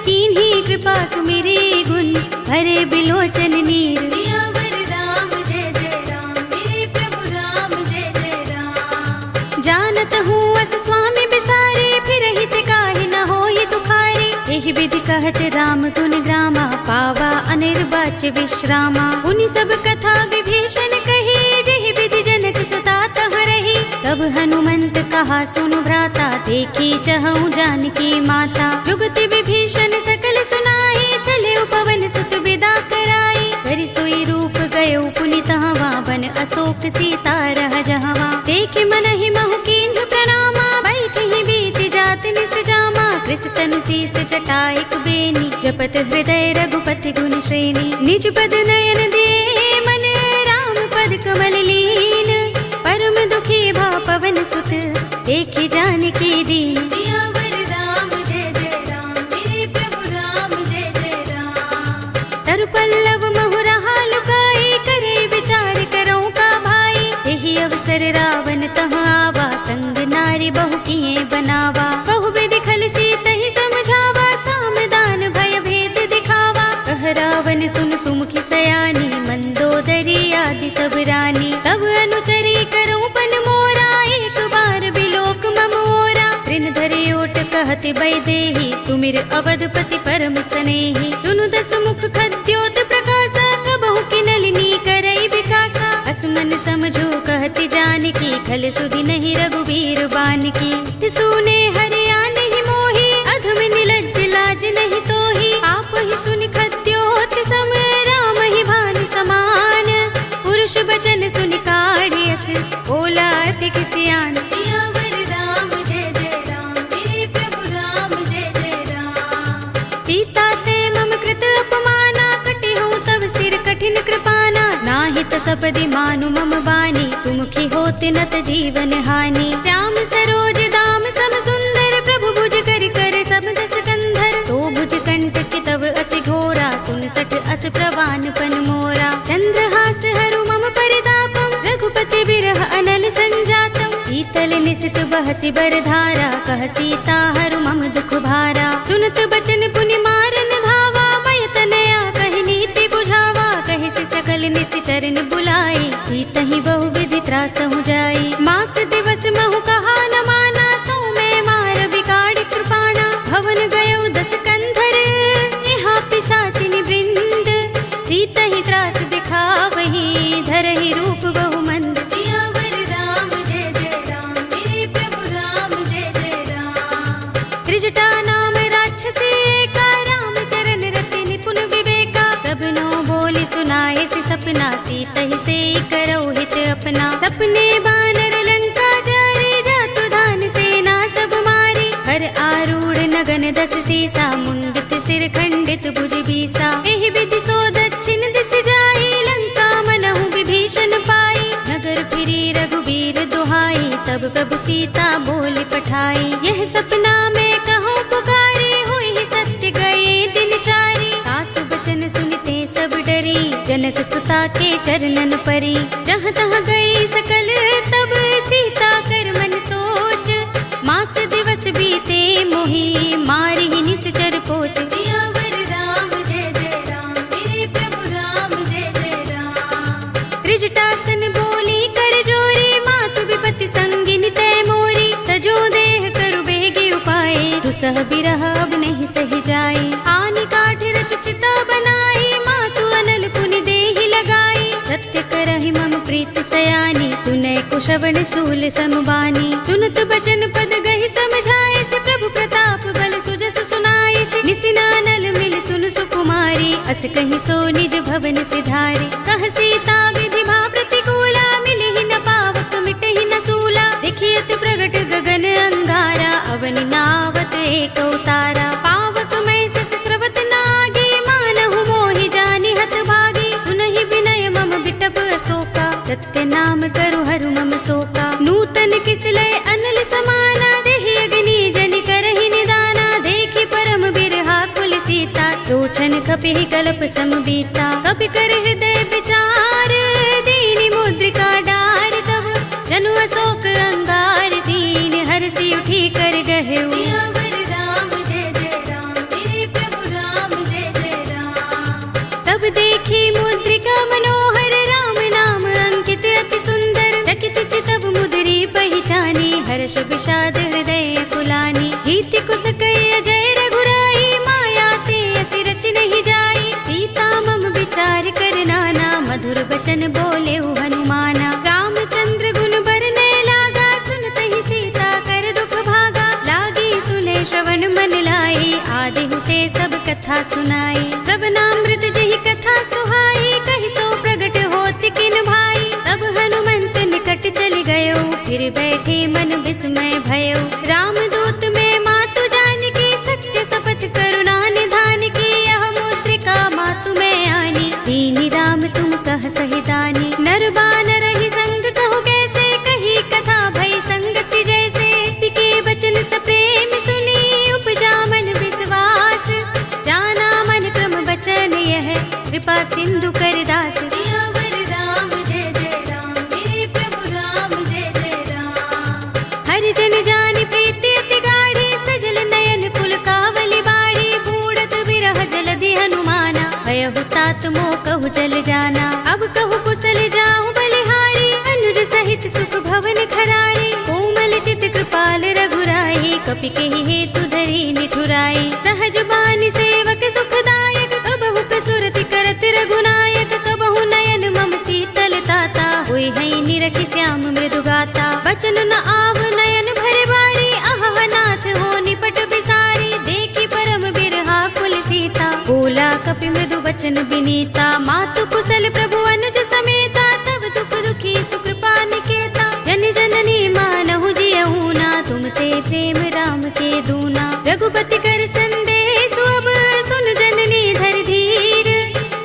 कीन्ही कृपा सुमिरी गुण, हरे बिलोचन नीर। सियावर राम जय जय राम, मेरे प्रभु राम जय जय राम। जानत हूँ अस स्वामी बिसारे, फिर हित काहि न होई दुखारी। एहि विधि कहत राम गुण ग्रामा, पावा अनिर्वाच्य विश्रामा। उनि सब कथा विभीषण कही, जेहि विधि जनक सुता तह रही। तब हनुमंत कहा सुनु भ्राता, देखी चहु जानकी माता। जुगति विभीषण सकल सुनाई, चले पवन सुत विदा कराई। करि सोई रूप गयो पुनि तहवा, बन अशोक सीता रह जहवा। देखि मनहि महु कीन्ह प्रणामा, बैठहि बीति जात निस जामा। कृस तनु शीस जटाइक बेनी, जपत हृदय रघुपति गुण श्रेणी। निज पद नयन दिए मन, राम पद कमल लीन। परम दुखी भा पवन सुत, देखि जानकी दीन। सियावर राम जय जय राम, मेरे प्रभु राम जय जय राम। तरु पल्लव महु रहा लुकाई, करे विचार करऊँ का भाई। एहि अवसर रावण तह आवा, संग नारी बहु किए बनावा। बहु विधि खल सीतहि समझावा, सामदान भय भेद दिखावा। कह रावण सुन सुमुखी सयानी, मंदोदरी आदि सब रानी। तब अनुचरी करऊँ पन मोरा, एक बार बिलोक मम ओरा। तृण धरे ओट कहति बैदेहि, सुमिर अवधपति परम सनेहि। चुनु दस मुख खद्योत प्रकाशा, कबहु किनलिनी करई विकासा। असमन समझो कहति जानकी, खल सुधि नहीं रघुवीर बानकी। सुने हरिया नहीं मोही, अधम निलज्ज लाज नहीं तोही। आप ही सुनि खद्योत सम, राम ही भानु समान। पुरुष बचन सुनि काढ़ियस, बोला अति किसियान। सियावर राम जय जय राम, मेरे प्रभु राम जय जय राम। सीता ते मम कृत अपमाना, कटिहउँ तब सिर कठिन कृपाना। नाहित सपदि मानु मम बानी, सुमुखी हो होत न त जीवन हानि। श्याम सरोज दाम सम सुंदर, प्रभु भुज कर कर सब दस कंधर। तो भुज कंटक तव अस घोरा, 69 अस प्रवान पन मोरा। चंद्रहास हरु मम परितापम, रघुपति बिरह अनल संजातम। शीतल निसित बहसी बरधारा, कह सीता हरु मम दुख भारा। सुनत बचन पुनि मारन धावा, मय तनया कहि नीति बुझावा। कहि सि सकल निसि चरण बुलाई, सीतहि बहु विधि त्रासहु जाई। मास दिवस महु कहा न माना, तो मैं मार बिगाड़ कृपाणा। भवन गयो 10 कंधर, यहाँ पिशाचिनी वृंद। सीतहि त्रास दिखावही, धरहि रूप बहु मंद। सियावर राम जय जय राम, मेरे प्रभु राम जय जय राम। त्रिजटा नाम राक्षसी एका, राम चरण रति निपुण विवेका। सबनो बोली सुनाए सि सपना, सीतहि से करो हित अपना। सपने बानर लंका जारे, जातु धान सेना सब मारी। हर आरूढ़ नगन 10 सीसा, मुंडित सिर खंडित भुज बीसा। एहि विधि सो दक्षिण दिस जाई, लंका मनहु विभीषण पाई। नगर फिरी रघुबीर दुहाई, तब प्रभु सीता बोली पठाई। यह सपना में कहो पुकारी, हुई सत्य गए दिन चारी। सासु बचन सुनते सब डरी, जनक सुता के चरणन परी। जहाँ तहाँ गई सकल तब, सीता कर मन सोच। मास दिवस बीते मोही, मारी निश्चर पोच। सियावर राम जय जय राम, मेरे प्रभु राम जय जय राम। त्रिजटासन बोली कर जोरी, मातु विपत्ति संगिनी तय मोरी। तजो देह करु बेगी उपाय, दुसह बिरह अब नहीं सही जाई। आनि काठ रचु चिता बनाई, मातु अनल पुनि देहि लगाई। सत्य करहि मम प्रीत सयानी, सुनै कुशवण सूल समबानी। सुनत बचन पद गहि समझाए, से प्रभु प्रताप बल सुजस सुनाए। से निसिनानल मिल सुन सुकुमारी, अस कहि सो निज भवन सिधारे। कह सीता विधि भा प्रतिकूला, मिलहि न पावक मिटहि न सूला। देखियत प्रगट गगन अंगारा, अवनि नावत एक उतारा। पावक में सस स्रवत नागी, मानहु मोहि जानि हत भागी। सुनहि बिनय मम बिटप अशोका, सत्य नाम करु हरु मम शोका। नूतन किसलय अनल समाना, देहि अग्नि जनि करहि निदाना। देखि परम बिरहा कुल सीता, लोचन खपिहि कल्प सम बीता। कपि कर हृदय विचार, दीनि मुद्रिका डार तब। जनु अशोक अंगार दीन, हरषि उठी कर गहेउ। सियावर राम जय जय राम, मेरे प्रभु राम जय जय राम। तब देखी मुद्रिका मनोहर, राम नाम अंकित अति सुंदर। चकित चितव मुद्री पहिचानी, हर्ष विषाद हृदय कुलानी। जीति कुस कय अजय रघुराई, माया ते असि रच नहीं जाई। सीता मम विचार कर नाना, मधुर बचन बोले हनुमाना। रामचंद्र गुण बरने लागा, सुनतहि सीता कर दुख भागा। लागी सुने श्रवण मन लाई, आदि हुते सब कथा सुनाई। श्रवणामृत जहि कथा सुहाई, कहि सो प्रगट होत किन भाई। तब हनुमंत निकट चल गयो, फिर बैठे मन विस्मय भयो। रामदूत में मातु जानकी, सत्य शपथ करुणा निधान की। यह मुद्रिका मातु में आनी, दीनी राम तुम कह सही दानी। नर बानर ही संग कहो कैसे, कही कथा भई संगति जैसे। पिके बचन सप्रेम सुनी, उपजा मन विश्वास। जाना मन क्रम बचन यह, कृपा सिंधु कर दास। सियावर राम जय जय राम, मेरे प्रभु राम जय जय राम। हरि जन जानि प्रीति अति गाढ़ी, सजल नयन पुलकावली बाड़ी। बूढ़त बिरह जलधि हनुमाना, भयहु तात मोह कहु जल जाना। अब कहु कुशल जाहु बलिहारी, अनुज सहित सुख भवन खरारी। कोमल चित कृपाल रघुराई, कपि केहि हेतु धरि निठुराई। सहज बानी सेवक सुखदायक, कबहु कसुरति करत रघुनायक। कबहु नयन मम शीतल ताता, होय हई निरखि श्याम मृदु गाता। बचन न आव नयन भरे बारी, आह नाथ हो निपट बिसारी। देखि परम बिरहा कुल सीता, बोला कपि मृदु वचन विनीता। मातु कुशल प्रभु अनुज समेता, तब दुख दुखी सुकृपा निकेता। जन जननी मानहु जियहु ना, तुम ते प्रेम राम के दूना। रघुपति कर संदेश अब, सुन जननी धर धीर।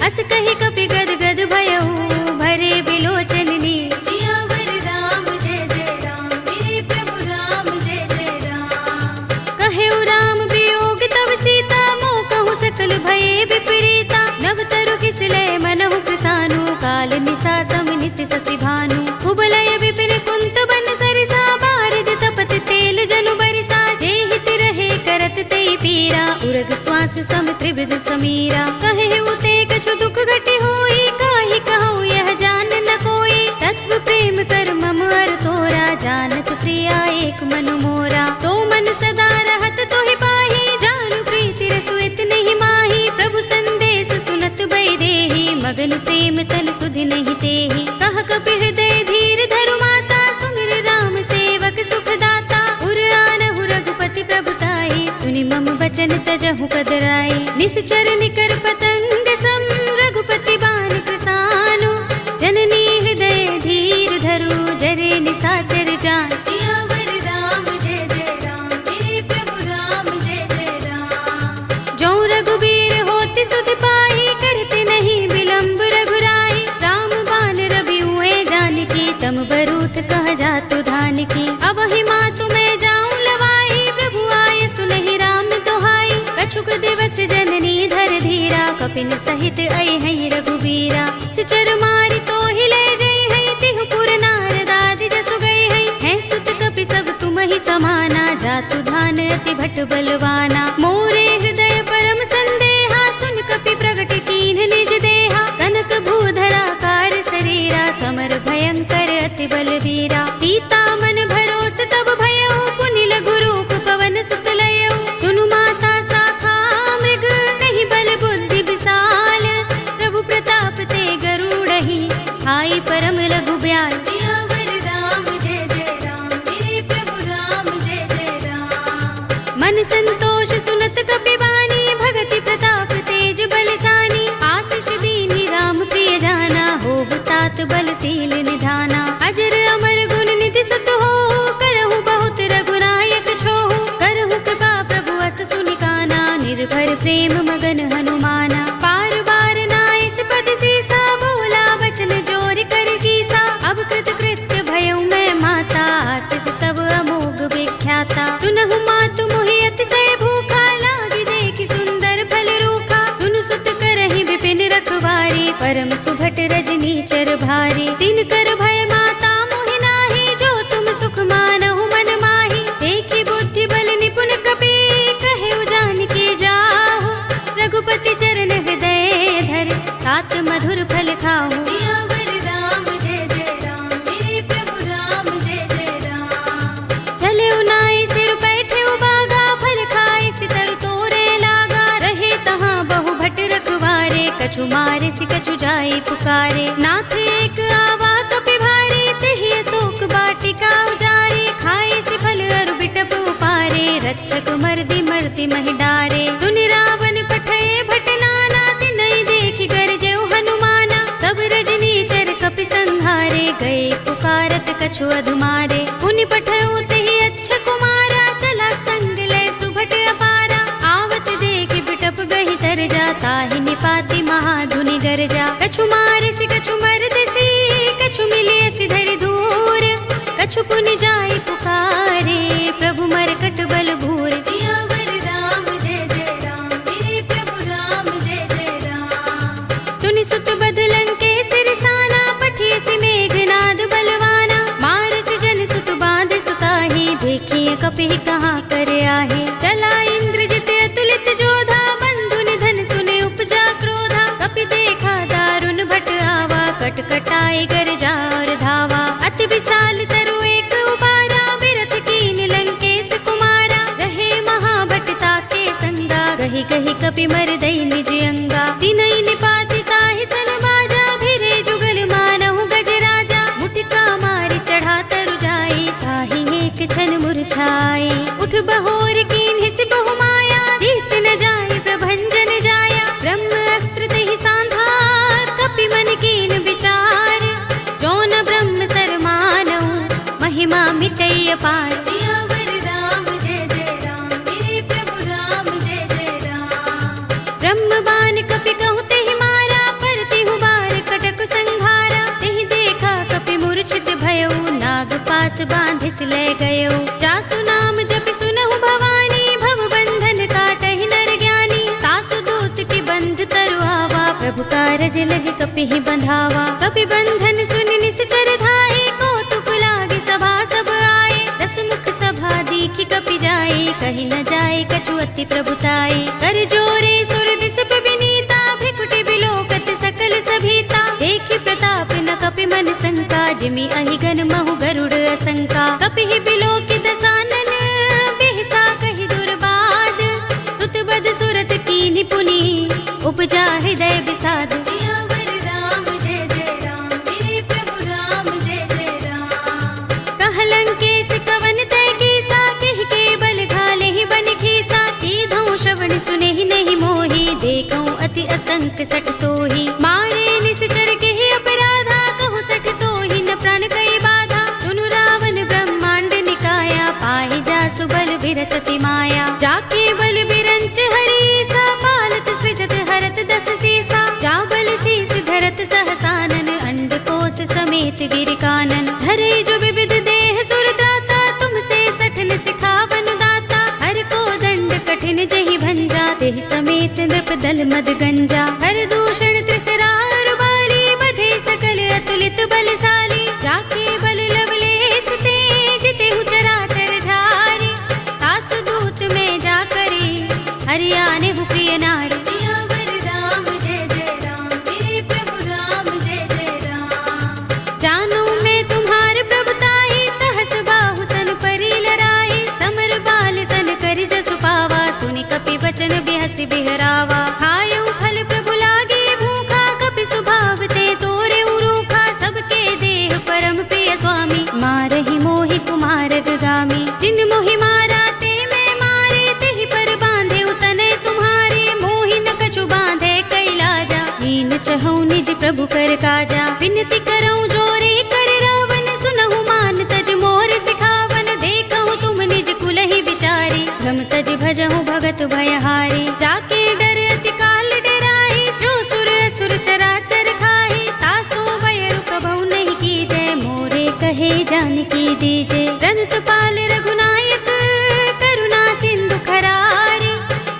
अस कहि कपि गद गद भयहु, भरे बिलोचन नीर। सियावर राम सहसा समिनिस शशि भानु कुबलय विपिन कुंत बन सरिसा बारिद तपत तेल जनु बरिसा जे हित रहे करत ते पीरा उरग श्वास सम त्रिविध समीरा कहे उते कछु दुख घटे होई काहि कहूँ यह जान न कोई तत्व प्रेम कर मम अर तोरा जानत प्रिया एक मनु मोरा तो मन सदा रहत तो ही पाही जानु प्रीति रसुइत नहीं माही प्रभु संदेश सुनत भय देहि मगन प्रेम तन सुधि नहीं तेहि कह कपि हृदय धीर धरु माता सुमिर राम सेवक सुख दाता उर आनहु रघुपति प्रभुताई सुनि मम बचन तजहु कदराई निश्चर निकर पतंग सम रघुपति बाण प्रसानु जननी हृदय धीर धरु जरे निसाचर जान सियावर राम जय जय राम मेरे प्रभु राम जय जय राम जो रघुबीर होति सुध पाई करते नहीं विलंब रघुराई राम बाण रवि हुए जानकी तम बरूथ कह जातु धान की अब ही मातु मैं जाऊं लवाई प्रभु आए सुनहि राम दोहाई कछुक दिवस जननी धर धीरा कपिन सहित अय है रघुबीरा सिचर मारि तो हिले जय है तिहु पुर नारद आदि जसु गए है सुत कपि सब तुम ही समाना जातु धान अति भट बलवाना मोरे हृदय परम संदेहा सुन कपि प्रगट कीन्ह निज देहा कनक भूधरा कार शरीरा समर भयंकर अति बलवीरा सीता मन भरोस तब भयउ पुनि लघु रूप पवन सुत लयउ सुनु माता साखा मृग नहीं बल बुद्धि विशाल प्रभु प्रताप ते गरुड़हि आई परम लघु ब्याल सियावर राम जय जय राम मेरे प्रभु राम जय जय राम मन संतोष सुनत कपि वाणी भगति प्रताप तेज बलसानी आशीष दीनी राम प्रिय जाना हो तात बलशील निधाना अजर अमर गुण निधि सुत हो करहु बहुत रघुनायक छोहु करहु कृपा प्रभु अस सुनिकाना निर्भर प्रेम मगन हनुमाना पार बार नाइस पद सीसा बोला वचन जोर कर कीसा अब कृत कृत्य भयउ मैं माता आशीष तब अमोघ विख्याता सुनहु मातु मोहि अतिशय भूखा लागी देखि सुंदर फल रूखा सुन सुत करहि विपिन रखवारी परम सुभट रजनी चर भारी तिन कर भय माता मोहि नाहि जो तुम सुख मानहु मन माही देखि बुद्धि बल निपुण कपि कहे जानकी जाहु रघुपति चरण हृदय धर तात मधुर फल खाहु सियावर राम जय जय राम मेरे प्रभु राम जय जय राम चले उनाई सिर बैठे उबागा फल खाए सितर तोरे लागा रहे तहाँ बहु भट रखवारे कछु मारे सि कछु जाई पुकारे नाथ एक आवा कपि भारी तेहि अशोक बाटिका उजारी खाए सि फल अरु बिटप उपारे रक्षक मर्दि मर्ति महि डारे सुनि रावण पठये भट नाना तिनहि देखि गरजेउ हनुमाना सब रजनी चर कपि संहारे गए पुकारत कछु अधुमारे पुनि पठयउ तेहि अच्छा कुमारा चला संग लय सुभट अपारा आवत देखि बिटप गहि तर जाता ही निपाति महाधुनि गरजा कछु मारे सि कछु मर्द सी कछु मिले सि धरि धूर कछु पुनि जाई पुकारे प्रभु मरकट बल भूर सियावर राम जय जय राम मेरे प्रभु राम जय जय राम सुनि सुत बदलन के सिरसाना पठिय सि मेघनाद बलवाना मार सि जन सुत बांध सुताही देखिए कपि कहाँ कर आहे चला इंद्रजित अतुलित जोधा बंधु निधन सुने उपजा क्रोधा कपि देखा दारुण भट आवा कट कटाई गरजा और धावा अति विशाल तरु एक उबारा विरथ कीन लंकेश कुमारा रहे महाभट ताके संगा गहि गहि कपि मर दई निज अंगा तिनहि निपाति ताहि सन बाजा भिरे जुगल मानहु गज राजा मुटिका मारि चढ़ा तरु जाई ताहि एक क्षण मुरझाई उठ बहोर कीन्हि सि बहु माया जीत न जाय प्रभंजन जाया ब्रह्म अस्त्र तेहि सांधा कपि मन कीन विचार जो न ब्रह्म सर मानऊ महिमा मिटय अपार सियावर राम जय जय राम मेरे प्रभु राम जय जय राम ब्रह्म बाण कपि कहु तेहि मारा पर तिहु बार कटक संघारा तेहि देखा कपि मूर्छित भयउ नाग पास बांधिस ले गयो जासु नाम जपि सुनहु लाज लगे कपिहि बंधावा। कपि बंधन सुनि निश्चर धाये, कौतुक लागे सभा सब आए। दस मुख सभा दीखि कपि जाए, कहि न जाए कछु अति प्रभुताई। कर जोरे सुर दिस विनीता, भ्रिकुटि बिलोकत सकल सभीता। देखि प्रताप न कपि मन शंका, जिमि अहिगन महु गरुड़ असंका। कपिहि बिलोकि दसानन, बिहसा कहि दुर्बाद। सुत बद सुरत कीन्हि पुनि, उपजा हृदय विषाद। सियावर राम जय जय राम, मेरे प्रभु राम जय जय राम। कहलंकेश कवन तै कीसा, कहि के बल घाले ही बन खीसा। कीधौ श्रवण सुनेहि नहीं मोहि, देखौ अति असंक सठ तोहि। मारे निश्चर केहि अपराधा, कहु सठ तोहि न प्राण कई बाधा। सुनु रावण ब्रह्मांड निकाया, पाहि जासु बल बिरत अति माया। जाके बल बिरंच हरीसा, पालत सृजत हरत दस सीसा। जा बल शीस धरत सहसानन, अंडकोश समेत वीर कानन। धरे जो विविध देह सुर त्राता, तुमसे सठन सिखावन दाता। हर को दंड कठिन जहि भंजा, तेहि समेत नृप दल मद गंजा। हर दूषण त्रिसरा बाली, बधे सकल अतुलित बलशाली। जाके बल लवलेश ते, जितेहु चराचर झारी। तासु दूत में जा करी, हरियाणे हु प्रिय नारी। सियावर राम जय जय राम, मेरे प्रभु राम जय जय राम। जानो मैं तुम्हार प्रभुताई, सहस बाहु सन परी लराई। समर बाल सन करि जसु पावा, सुनि कपि वचन बिहसि बिहरावा। खायौ फल प्रभु लागे भूखा, कपि स्वभाव ते तोरे रूखा। सबके देह परम प्रिय स्वामी, मारहि मोहि कुमार गामी। जिन मोहि मारा ते मैं मारे, तेहि पर बांधे उतने तुम्हारे। मोहि न कछु बांधे कैलाजा, हीन चहु निज प्रभु कर काजा। विनती करऊं जोरे कर रावण, सुनहु मान तज मोर सिखावन। देखहु तुम निज कुलहि विचारी, भ्रम तज भजहु भगत भयहारी। जाके डर अति काल डराई, जो सुर असुर चराचर खाई। तासो बयरु कबहु नहीं कीजै, मोरे कहे जानकी दीजे। रनत पाल रघुनायक, करुणा सिंधु खरारी।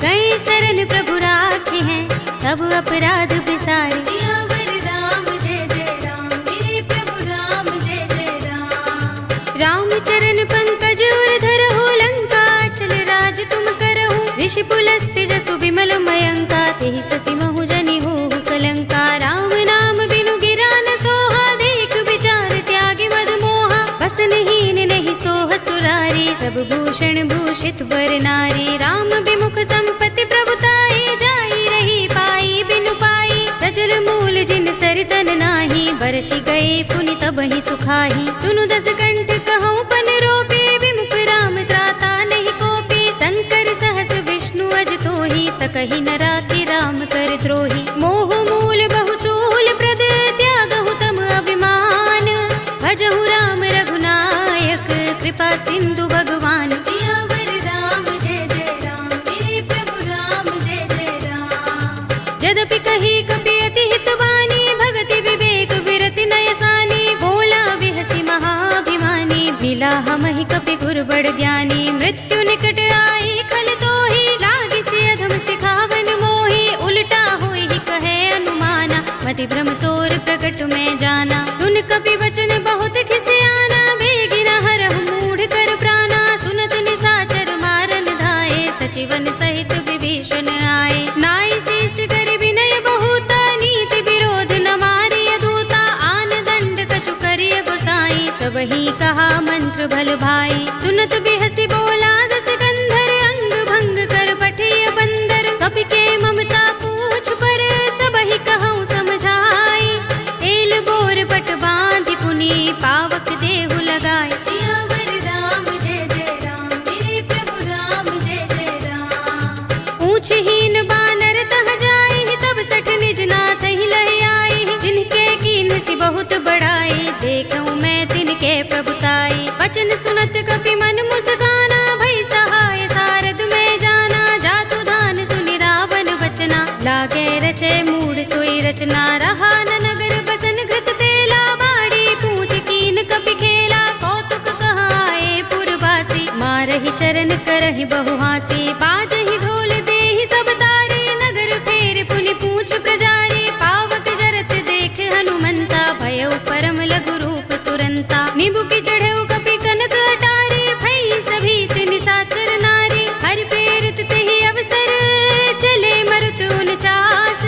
गए शरण प्रभु राखे हैं, तब अपराध बिसारी। सियावर राम जय जय राम, मेरे प्रभु राम जय जय राम। राम चरण पंकज उर धरहु, लंका चल राज तुम करहु। ऋषि पुलस्त्य जसु विमल मयंका, तेहि ससि महु जनि होहु कलंका। राम नाम बिनु गिरा न सोहा, देख विचार त्यागी मद मोहा। बसनहीन नहीं सोह सुरारी, तब भूषण भूषित बर नारी। राम विमुख संपत्ति प्रभुताई, जाई रही पाई बिनु पाई। सजल मूल जिन सरितन नाही, बरसि गए पुनि तबहि सुखाही। सुनु दस कंठ कहूँ पन रोपी, विमुख राम त्राता नहीं कोपी। शंकर सहस विष्णु अज तोहि, सकहि न राखि राम कर द्रोही। मोह मूल बहु सूल प्रद, त्यागहु तम अभिमान। भजहु राम रघुनायक, कृपा सिंधु भगवान। सियावर राम जय जय राम, मेरे प्रभु राम जय जय राम। यद्यपि कही कपि अति हितवानी, भगति विवेक विरति नयसानी। बोला बिहसि महाभिमानी, मिला हमहि कपि गुर बड़ ज्ञानी। मृत्यु निकट आई खल तोहि, लागिसि अधम सिखावन मोहि। उल्टा होई कहे अनुमाना, मति भ्रम तोर प्रकट में जाना। सुन कपि वचन बहुत खिसियाना, बेगिन हरहु मूढ़ कर प्राणा। सुनत निशाचर मारन धाये, सचिवन सहित विभीषण आए। नाई शीस कर विनय बहुता, नीति विरोध न मारिय दूता। आन दंड कछु करिय गोसाई, सबहि कहा मंत्र भल भाई। सुनत बिहसि बोला दस कंधर, अंग भंग कर पठिय बंदर। कपि के ममता पूछ पर, सबहि कहूँ समझाई। तेल बोर पट बांधि पुनि, पावक देहु लगाई। सियावर राम जय जय राम, मेरे प्रभु राम जय जय राम। पूछहीन बानर तह जाई, तब सठ निज नाथ ही लहि आई। जिनके कीन्ह सि बहुत बड़ाई, देखूं मैं तिनके प्रभुताई। वचन सुनत कपि मन मुस्काना, भई सहाय सारद में जाना। जातु धान सुनि रावण वचना, लागे रचे मूढ़ सोई रचना। रहा न नगर बसन घृत तेला, बाड़ी पूछ कीन कपि खेला। कौतुक कहाए पुरवासी, मारहि चरण करहि बहु हासी। बाजहि ढोल देहि सब तारी, नगर फेर पुनि पूछ प्रजारी। पावक जर नींबू की चढ़ेऊ कपि कनक अटारी, भई सभी निशाचर नारी। हरि प्रेरित ते ही अवसर, चले मरुत 49।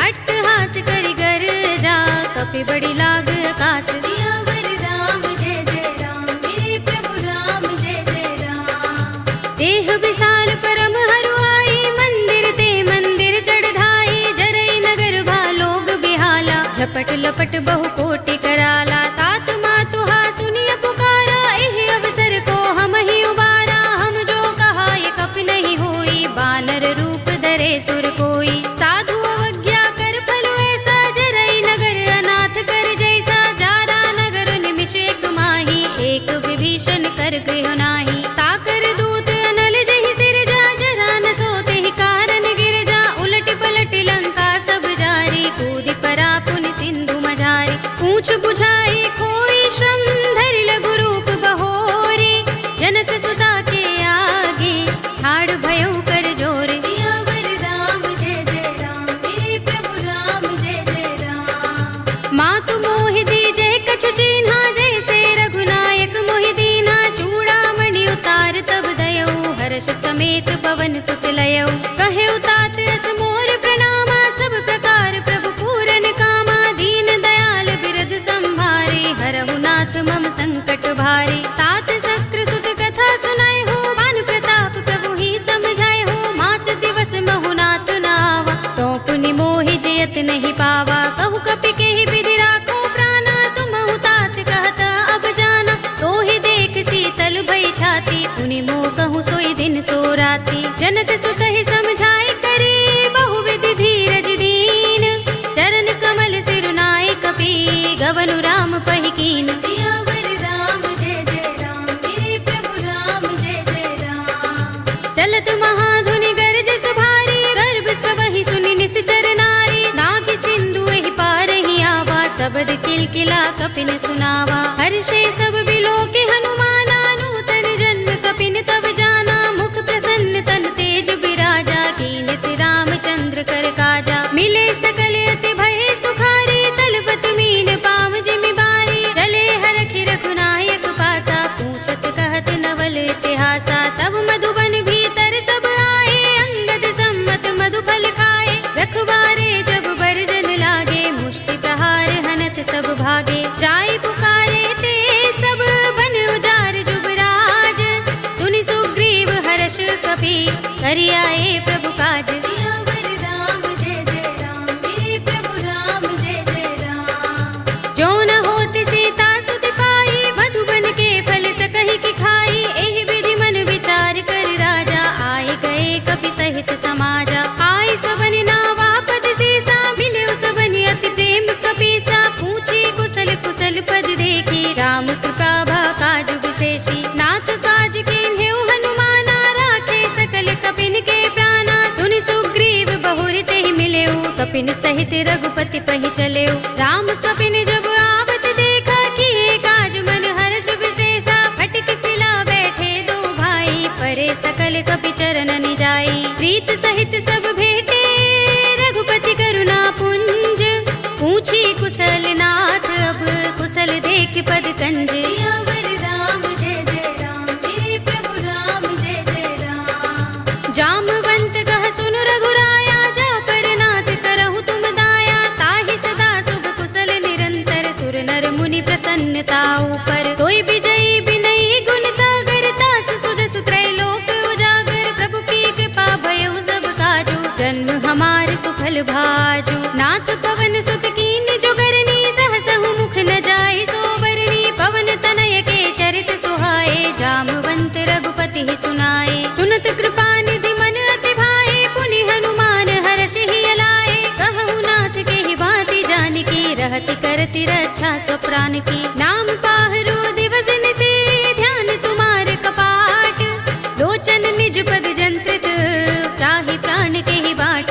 अट्टहास करि गर जा, कपि बड़ी लाग आकाश। सियावर राम जय जय राम, मेरे प्रभु राम जय जय राम। देह विशाल परम हरुआई, मंदिर ते मंदिर चढ़ाई। जरई नगर भालोग बिहाला, झपट लपट बहु कोटि कराला। तात मातुहा सुनिय पुकारा, एह अवसर को हम ही उबारा। हम जो कहा ये कप नहीं होई, बानर रूप धरे सुर कोई। साधु अवज्ञा कर फल ऐसा, जरई नगर अनाथ कर जैसा। जारा नगर निमिष एक माही, एक विभीषण कर गृह नाही। ताकर दूत अनल जहि सिर जा, जरा न सोते ही कारण गिर जा। उलट पलट लंका सब जारी, कूदि परा पुनि सिंधु मझारी। पूछ बुझाई खोई श्रम, धरि लघु रूप बहोरी। जनक सुता के आगे, ठाड़ भयउ कर जोरे। सियावर राम जय जय राम, मेरे प्रभु राम जय जय राम। मातु मोहि दीजे कछु चिन्हा, जैसे रघुनायक मोहि दीन्हा। चूड़ामणि उतार तब दयऊ, हर्ष समेत पवन सुत लयऊ। कहे उतात अस मोर प्रणामा, सब प्रकार प्रभु पूरन कामा। दीन दयाल बिरद संभारे, हरहु नाथ मम संकट भारे। तात शक्र सुत कथा सुनाए हो, मान प्रताप प्रभु ही समझाए हो। मास दिवस महु नाथ नावा, तो पुनि मोहि जयत नहीं पावा। कहु कपि के ही विधि राखो प्राणा, तुमहु तात कहत अब जाना। तो ही देख शीतल भई छाती, पुनि मोह कहूँ सोई दिन सो राती। जनक सुत ही समझाए करी, बहु विधि धीरज दीन। चरण कमल सिरुनाए कपि, गवनु राम पहि कीन। सियावर राम जय जय राम, मेरे प्रभु राम जय जय राम। चलत महाधुनि गरजस भारी, गर्भ स्वहि सुनि निश्चर नारी। नाग सिंधु एहि पार ही आवा, तबद किलकिला कपिन सुनावा। हर्षे सब बिलोके हनुमाना, नूतन जन्म कपिन तब जाना। मुख प्रसन्न तन तेज बिराजा, कीन सि रामचंद्र कर काजा। मिले सकल अति भय सुखारी, तलपत मीन पाम जिमि बारी। चले हरखि रघुनायक पासा, पूछत कहत नवल इतिहासा। तब मधुबन भीतर सब आए, अंगद सम्मत मधु फल खाए। रखवारे जब बरजन लागे, मुष्टि प्रहार हनत सब भागे। जाय पुकारे ते सब बन उजार जुबराज। सुनि सुग्रीव हर्ष कपि, करि आए प्रभु काज। सियावर राम जय जय राम, मेरे प्रभु राम जय जय राम। जो न होति सीता सुत पाई, मधुबन के फल सकहि की खाई। एहि विधि मन विचार कर राजा, आए गए कपि सहित समाजा। आए सबन नावा पद सीसा, मिले सबन अति प्रेम कपीसा। पूछे कुशल कुशल पद देखी, राम कृपा भा काज विशेषी। नाथ काज कीन्हेउ हनुमाना, राखे सकल कपिन के प्राणा। सुनि सुग्रीव बहुर तेहि मिलेउ, कपिन सहित रघुपति पहि चलेउ। राम कपिन जब आवत देखा, किए काज मन हर्ष विशेषा। फटक सिला बैठे दो भाई, परे सकल कपि चरण जाई। प्रीत सहित सब भेटे, रघुपति करुणा पुंज। पूछी कुशल नाथ, अब कुशल देख पद कंज। सियावर राम जय जय राम, मेरे प्रभु राम जय जय राम। जामवंत कह सुन रघुराया, जा पर नाथ करहु तुम दाया। ताहि सदा शुभ कुशल निरंतर, सुर नर मुनि प्रसन्नता ऊपर। तोई विजयी बिनयी गुण सागर, तास सुध सुत्रय लोक उजागर। प्रभु की कृपा भयउ सब काजू, जन्म हमार सुफल भाजू। नाथ पवन सुत कीन जोगरनी, सहसहु मुख न जाय सोबरनी। पवन तनय के चरित सुहाए, जामवंत रघुपति ही सुनाए। सुनत कृपा निधि मन अति भाए, पुनि हनुमान हर्ष ही अलाए। कहु नाथ के ही भांति जानकी, रहति करति रक्षा सो प्राण की। नाम पाहरो दिवस निशि, ध्यान तुम्हार कपाट। लोचन निज पद जंत्रित,